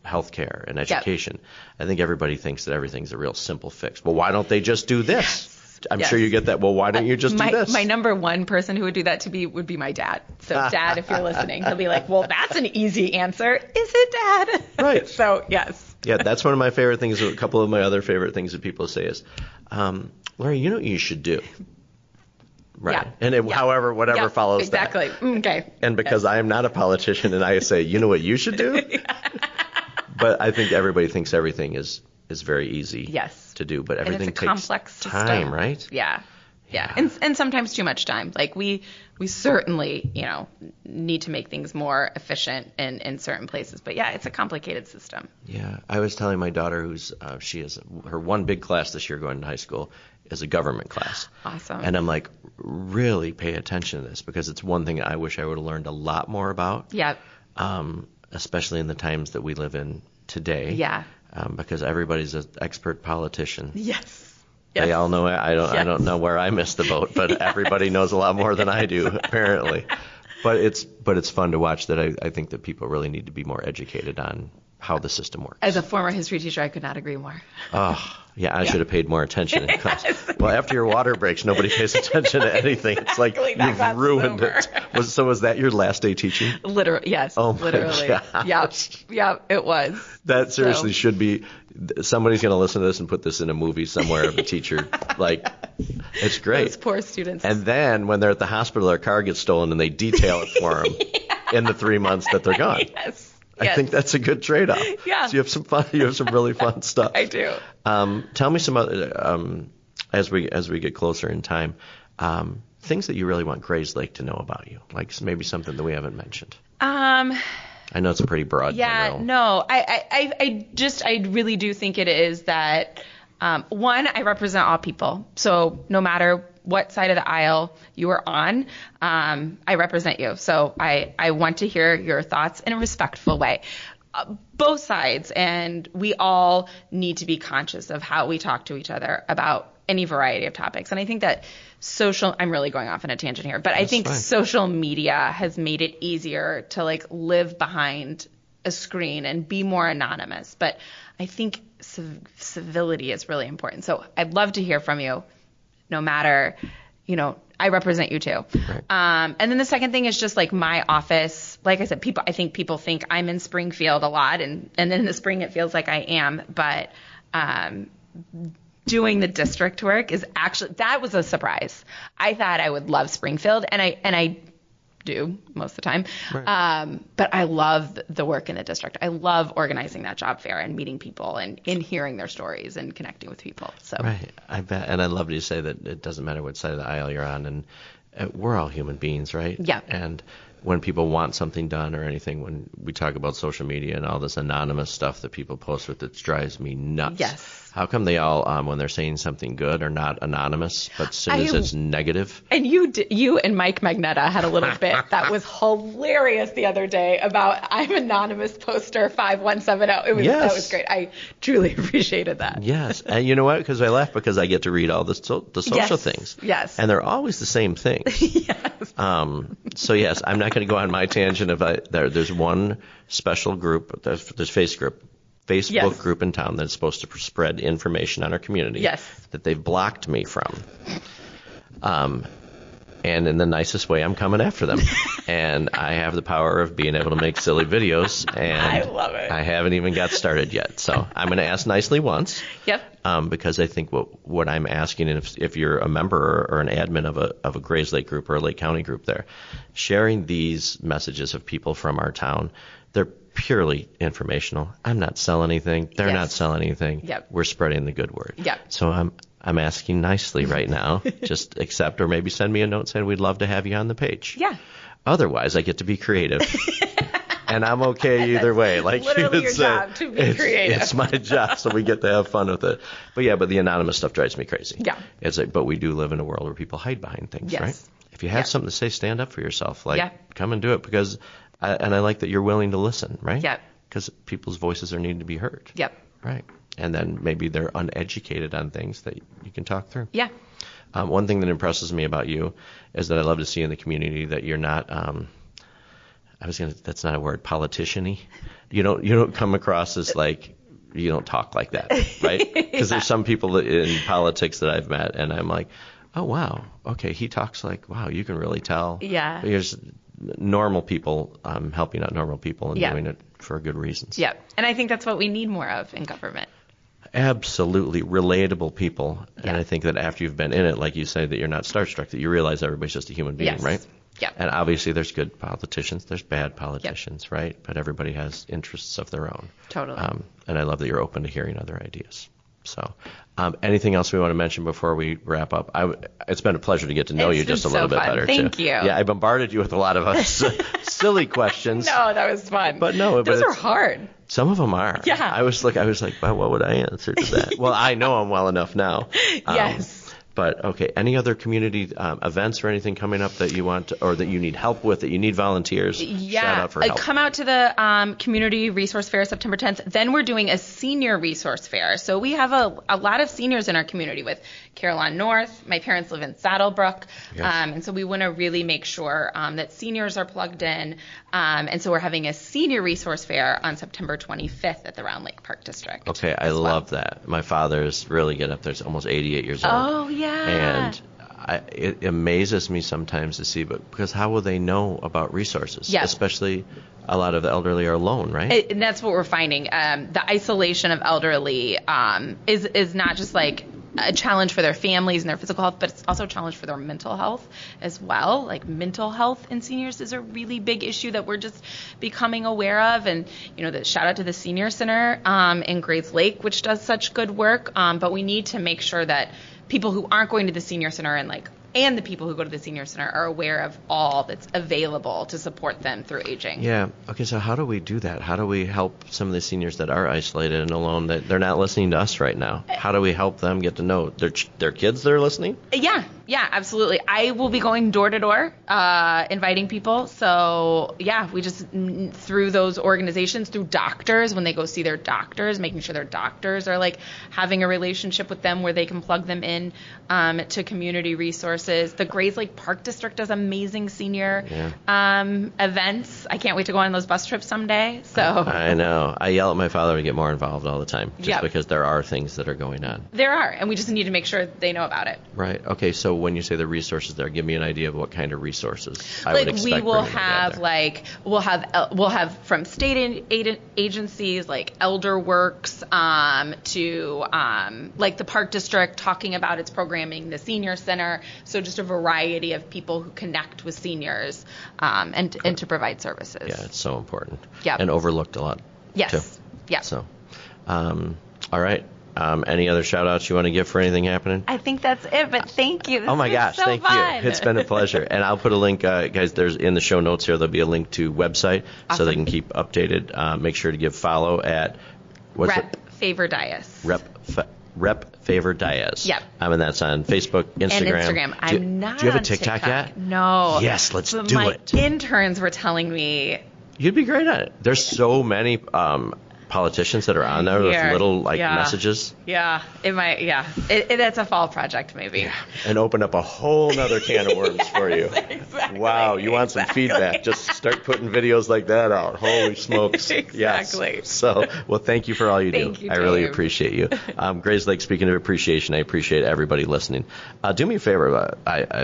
healthcare and education, I think everybody thinks that everything's a real simple fix. Well, why don't they just do this? I'm sure you get that. Well, why don't you just do this? My number one person who would do that to me would be my dad. So, Dad, if you're listening, he'll be like, well, that's an easy answer. Is it, Dad? Right. So, yes. Yeah, that's one of my favorite things. A couple of my other favorite things that people say is, Laura, you know what you should do? Right. Yeah. And whatever follows that. Exactly. Okay. And because I am not a politician and I say, you know what you should do? But I think everybody thinks everything is very easy to do, but everything takes complex time, system. Right? Yeah. And sometimes too much time. Like we certainly, need to make things more efficient in certain places. But yeah, it's a complicated system. Yeah. I was telling my daughter she has her one big class this year going to high school is a government class. Awesome. And I'm like, really pay attention to this, because it's one thing I wish I would have learned a lot more about. Yeah. Especially in the times that we live in today. Yeah. Because everybody's an expert politician. Yes. They all know. I don't know where I missed the boat, but everybody knows a lot more than I do, apparently. But it's fun to watch that. I think that people really need to be more educated on how the system works. As a former history teacher, I could not agree more. Oh, yeah, I should have paid more attention in class. Well, after your water breaks, nobody pays attention to anything. It's like you've ruined it. Was that your last day teaching? Literally, yes. Oh, my literally. gosh. Yeah, it was. That seriously should be. Somebody's going to listen to this and put this in a movie somewhere of a teacher. Like, it's great. Those poor students. And then when they're at the hospital, their car gets stolen and they detail it for them in the 3 months that they're gone. Yes. I think that's a good trade-off. Yeah. So you have some fun. You have some really fun stuff. I do. Tell me some other, as we get closer in time, things that you really want Grayslake to know about you, like maybe something that we haven't mentioned. I know it's a pretty broad. Yeah. general. No. I really do think it is that. One, I represent all people. So no matter what side of the aisle you are on, I represent you. So I want to hear your thoughts in a respectful way. Both sides, and we all need to be conscious of how we talk to each other about any variety of topics. And I think that I'm really going off on a tangent here, but I think social media has made it easier to live behind a screen and be more anonymous. But I think civility is really important. So I'd love to hear from you, no matter, I represent you too. Right. And then the second thing is just my office. Like I said, I think people think I'm in Springfield a lot, and then in the spring it feels like I am. But doing the district work is that was a surprise. I thought I would love Springfield, and I do most of the time. Right. But I love the work in the district. I love organizing that job fair and meeting people and hearing their stories and connecting with people. So Right. I bet. And I love you say that it doesn't matter what side of the aisle you're on. And we're all human beings, right? Yeah. And when people want something done or anything, when we talk about social media and all this anonymous stuff that people post with, it drives me nuts. Yes. How come they all, when they're saying something good, are not anonymous, but as soon as it's negative? And you and Mike Magnetta had a little bit that was hilarious the other day about I'm anonymous poster 5170. That was great. I truly appreciated that. Yes. And you know what? Because I laugh because I get to read all the social things. Yes. And they're always the same things. Yes. So yes, I'm not going to go on my tangent of there's one special group, there's Facebook group in town that's supposed to spread information on our community that they've blocked me from. And in the nicest way, I'm coming after them. And I have the power of being able to make silly videos. And I love it. I haven't even got started yet. So I'm going to ask nicely once. Yep. Because I think what I'm asking, and if you're a member or an admin of a Grayslake group or a Lake County group there, sharing these messages of people from our town, they're purely informational. I'm not selling anything. They're not selling anything. Yep. We're spreading the good word. Yep. So I'm asking nicely right now. Just accept or maybe send me a note saying we'd love to have you on the page. Yeah. Otherwise, I get to be creative. And I'm okay either way. Like literally you your say, job to be creative. It's my job, so we get to have fun with it. But the anonymous stuff drives me crazy. Yeah. It's like, but we do live in a world where people hide behind things, right? If you have something to say, stand up for yourself. Come and do it because, I like that you're willing to listen, right? Yep. Because people's voices are needing to be heard. Yep. Right. And then maybe they're uneducated on things that you can talk through. Yeah. One thing that impresses me about you is that I love to see in the community that you're not, that's not a word, politician-y. You don't come across as like, you don't talk like that, right? Because there's some people in politics that I've met and I'm like, oh, wow, okay, he talks like, wow, you can really tell. Yeah. There's normal people helping out normal people and doing it for good reasons. Yeah. And I think that's what we need more of in government. Absolutely relatable people. And I think that after you've been in it, like you say, that you're not starstruck, that you realize everybody's just a human being, right? Yeah. And obviously there's good politicians, there's bad politicians, right? But everybody has interests of their own. Totally. And I love that you're open to hearing other ideas. So anything else we want to mention before we wrap up? It's been a pleasure to get to know you just a little bit better. Thank you. Yeah, I bombarded you with a lot of silly questions. No, that was fun. But no, those are hard. Some of them are. Yeah. I was like, well, what would I answer to that? Well, I know them well enough now. Yes. But okay, any other community events or anything coming up that you want to, or that you need help with, that you need volunteers? Yeah, shout out for help. Come out to the Community Resource Fair September 10th. Then we're doing a senior resource fair. So we have a lot of seniors in our community with Carolina North. My parents live in Saddlebrook. Yes. And so we want to really make sure that seniors are plugged in. And so we're having a senior resource fair on September 25th at the Round Lake Park District. Okay, I love that. My father's really getting up there. He's almost 88 years old. Oh, yeah. And it amazes me sometimes to see, because how will they know about resources? Yeah. Especially a lot of the elderly are alone, right? And that's what we're finding. The isolation of elderly is not just like a challenge for their families and their physical health, but it's also a challenge for their mental health as well. Like mental health in seniors is a really big issue that we're just becoming aware of. And, shout out to the Senior Center in Grayslake, which does such good work. But we need to make sure that people who aren't going to the Senior Center and the people who go to the Senior Center are aware of all that's available to support them through aging. Yeah. Okay, so how do we do that? How do we help some of the seniors that are isolated and alone, that they're not listening to us right now? How do we help them get to know their kids that are listening? Yeah, absolutely. I will be going door to door, inviting people. So, we just, through those organizations, through doctors, when they go see their doctors, making sure their doctors are having a relationship with them where they can plug them in to community resources. The Grayslake Park District does amazing senior events. I can't wait to go on those bus trips someday. So I know. I yell at my father to get more involved all the time, just because there are things that are going on. There are, and we just need to make sure they know about it. Right. Okay, so when you say the resources there, give me an idea of what kind of resources I would expect. We will have we'll have from state agencies like Elder Works to like the Park District talking about its programming, the Senior Center. So just a variety of people who connect with seniors and to provide services. Yeah, it's so important. Yeah. And overlooked a lot. Yes. Too. Yeah. So, all right. Any other shout outs you want to give for anything happening? I think that's it, but thank you. This oh my gosh, so thank fun. you. It's been a pleasure. And I'll put a link, guys, there's in the show notes here, there'll be a link to website so they can keep updated. Make sure to give follow at Faver Dias. Rep Faver Dias. Yep. And that's on Facebook, Instagram. I'm not Do you have on a TikTok yet? No. Yes, let's do it. My interns were telling me. You'd be great at it. There's so many politicians that are on there with little messages. Yeah, it might. Yeah, that's a fall project maybe. Yeah. And open up a whole nother can of worms for you. Exactly. Wow, you want some feedback? Just start putting videos like that out. Holy smokes! Exactly. Yes. So, well, thank you for all you do. Thank you, I really Dave. appreciate you. Grayslake. Speaking of appreciation, I appreciate everybody listening. Do me a favor.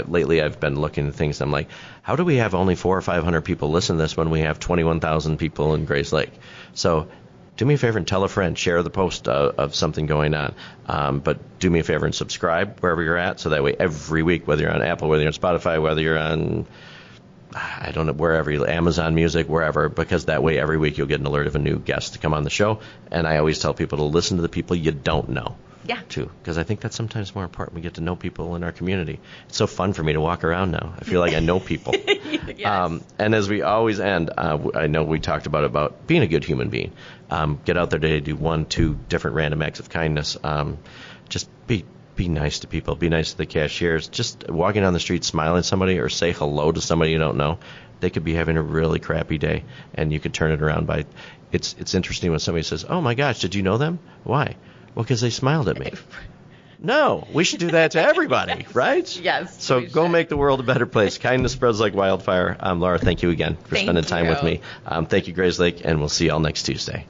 Lately I've been looking at things. I'm like, how do we have only 400 or 500 people listen to this when we have 21,000 people in Grayslake? So. Do me a favor and tell a friend, share the post of something going on. But do me a favor and subscribe wherever you're at, so that way every week, whether you're on Apple, whether you're on Spotify, whether you're on, I don't know, wherever, Amazon Music, wherever, because that way every week you'll get an alert of a new guest to come on the show. And I always tell people to listen to the people you don't know. Yeah. Too, because I think that's sometimes more important. We get to know people in our community. It's so fun for me to walk around now. I feel like I know people. Yes. And as we always end, I know we talked about being a good human being. Get out there today, do 1-2 different random acts of kindness. Just be nice to people. Be nice to the cashiers. Just walking down the street, smiling at somebody, or say hello to somebody you don't know. They could be having a really crappy day, and you could turn it around by. It's interesting when somebody says, "Oh my gosh, did you know them? Why?" Well, because they smiled at me. No, we should do that to everybody, right? Yes. So go make the world a better place. Kindness spreads like wildfire. Laura, thank you again for spending time with me. Thank you, Grayslake, and we'll see you all next Tuesday.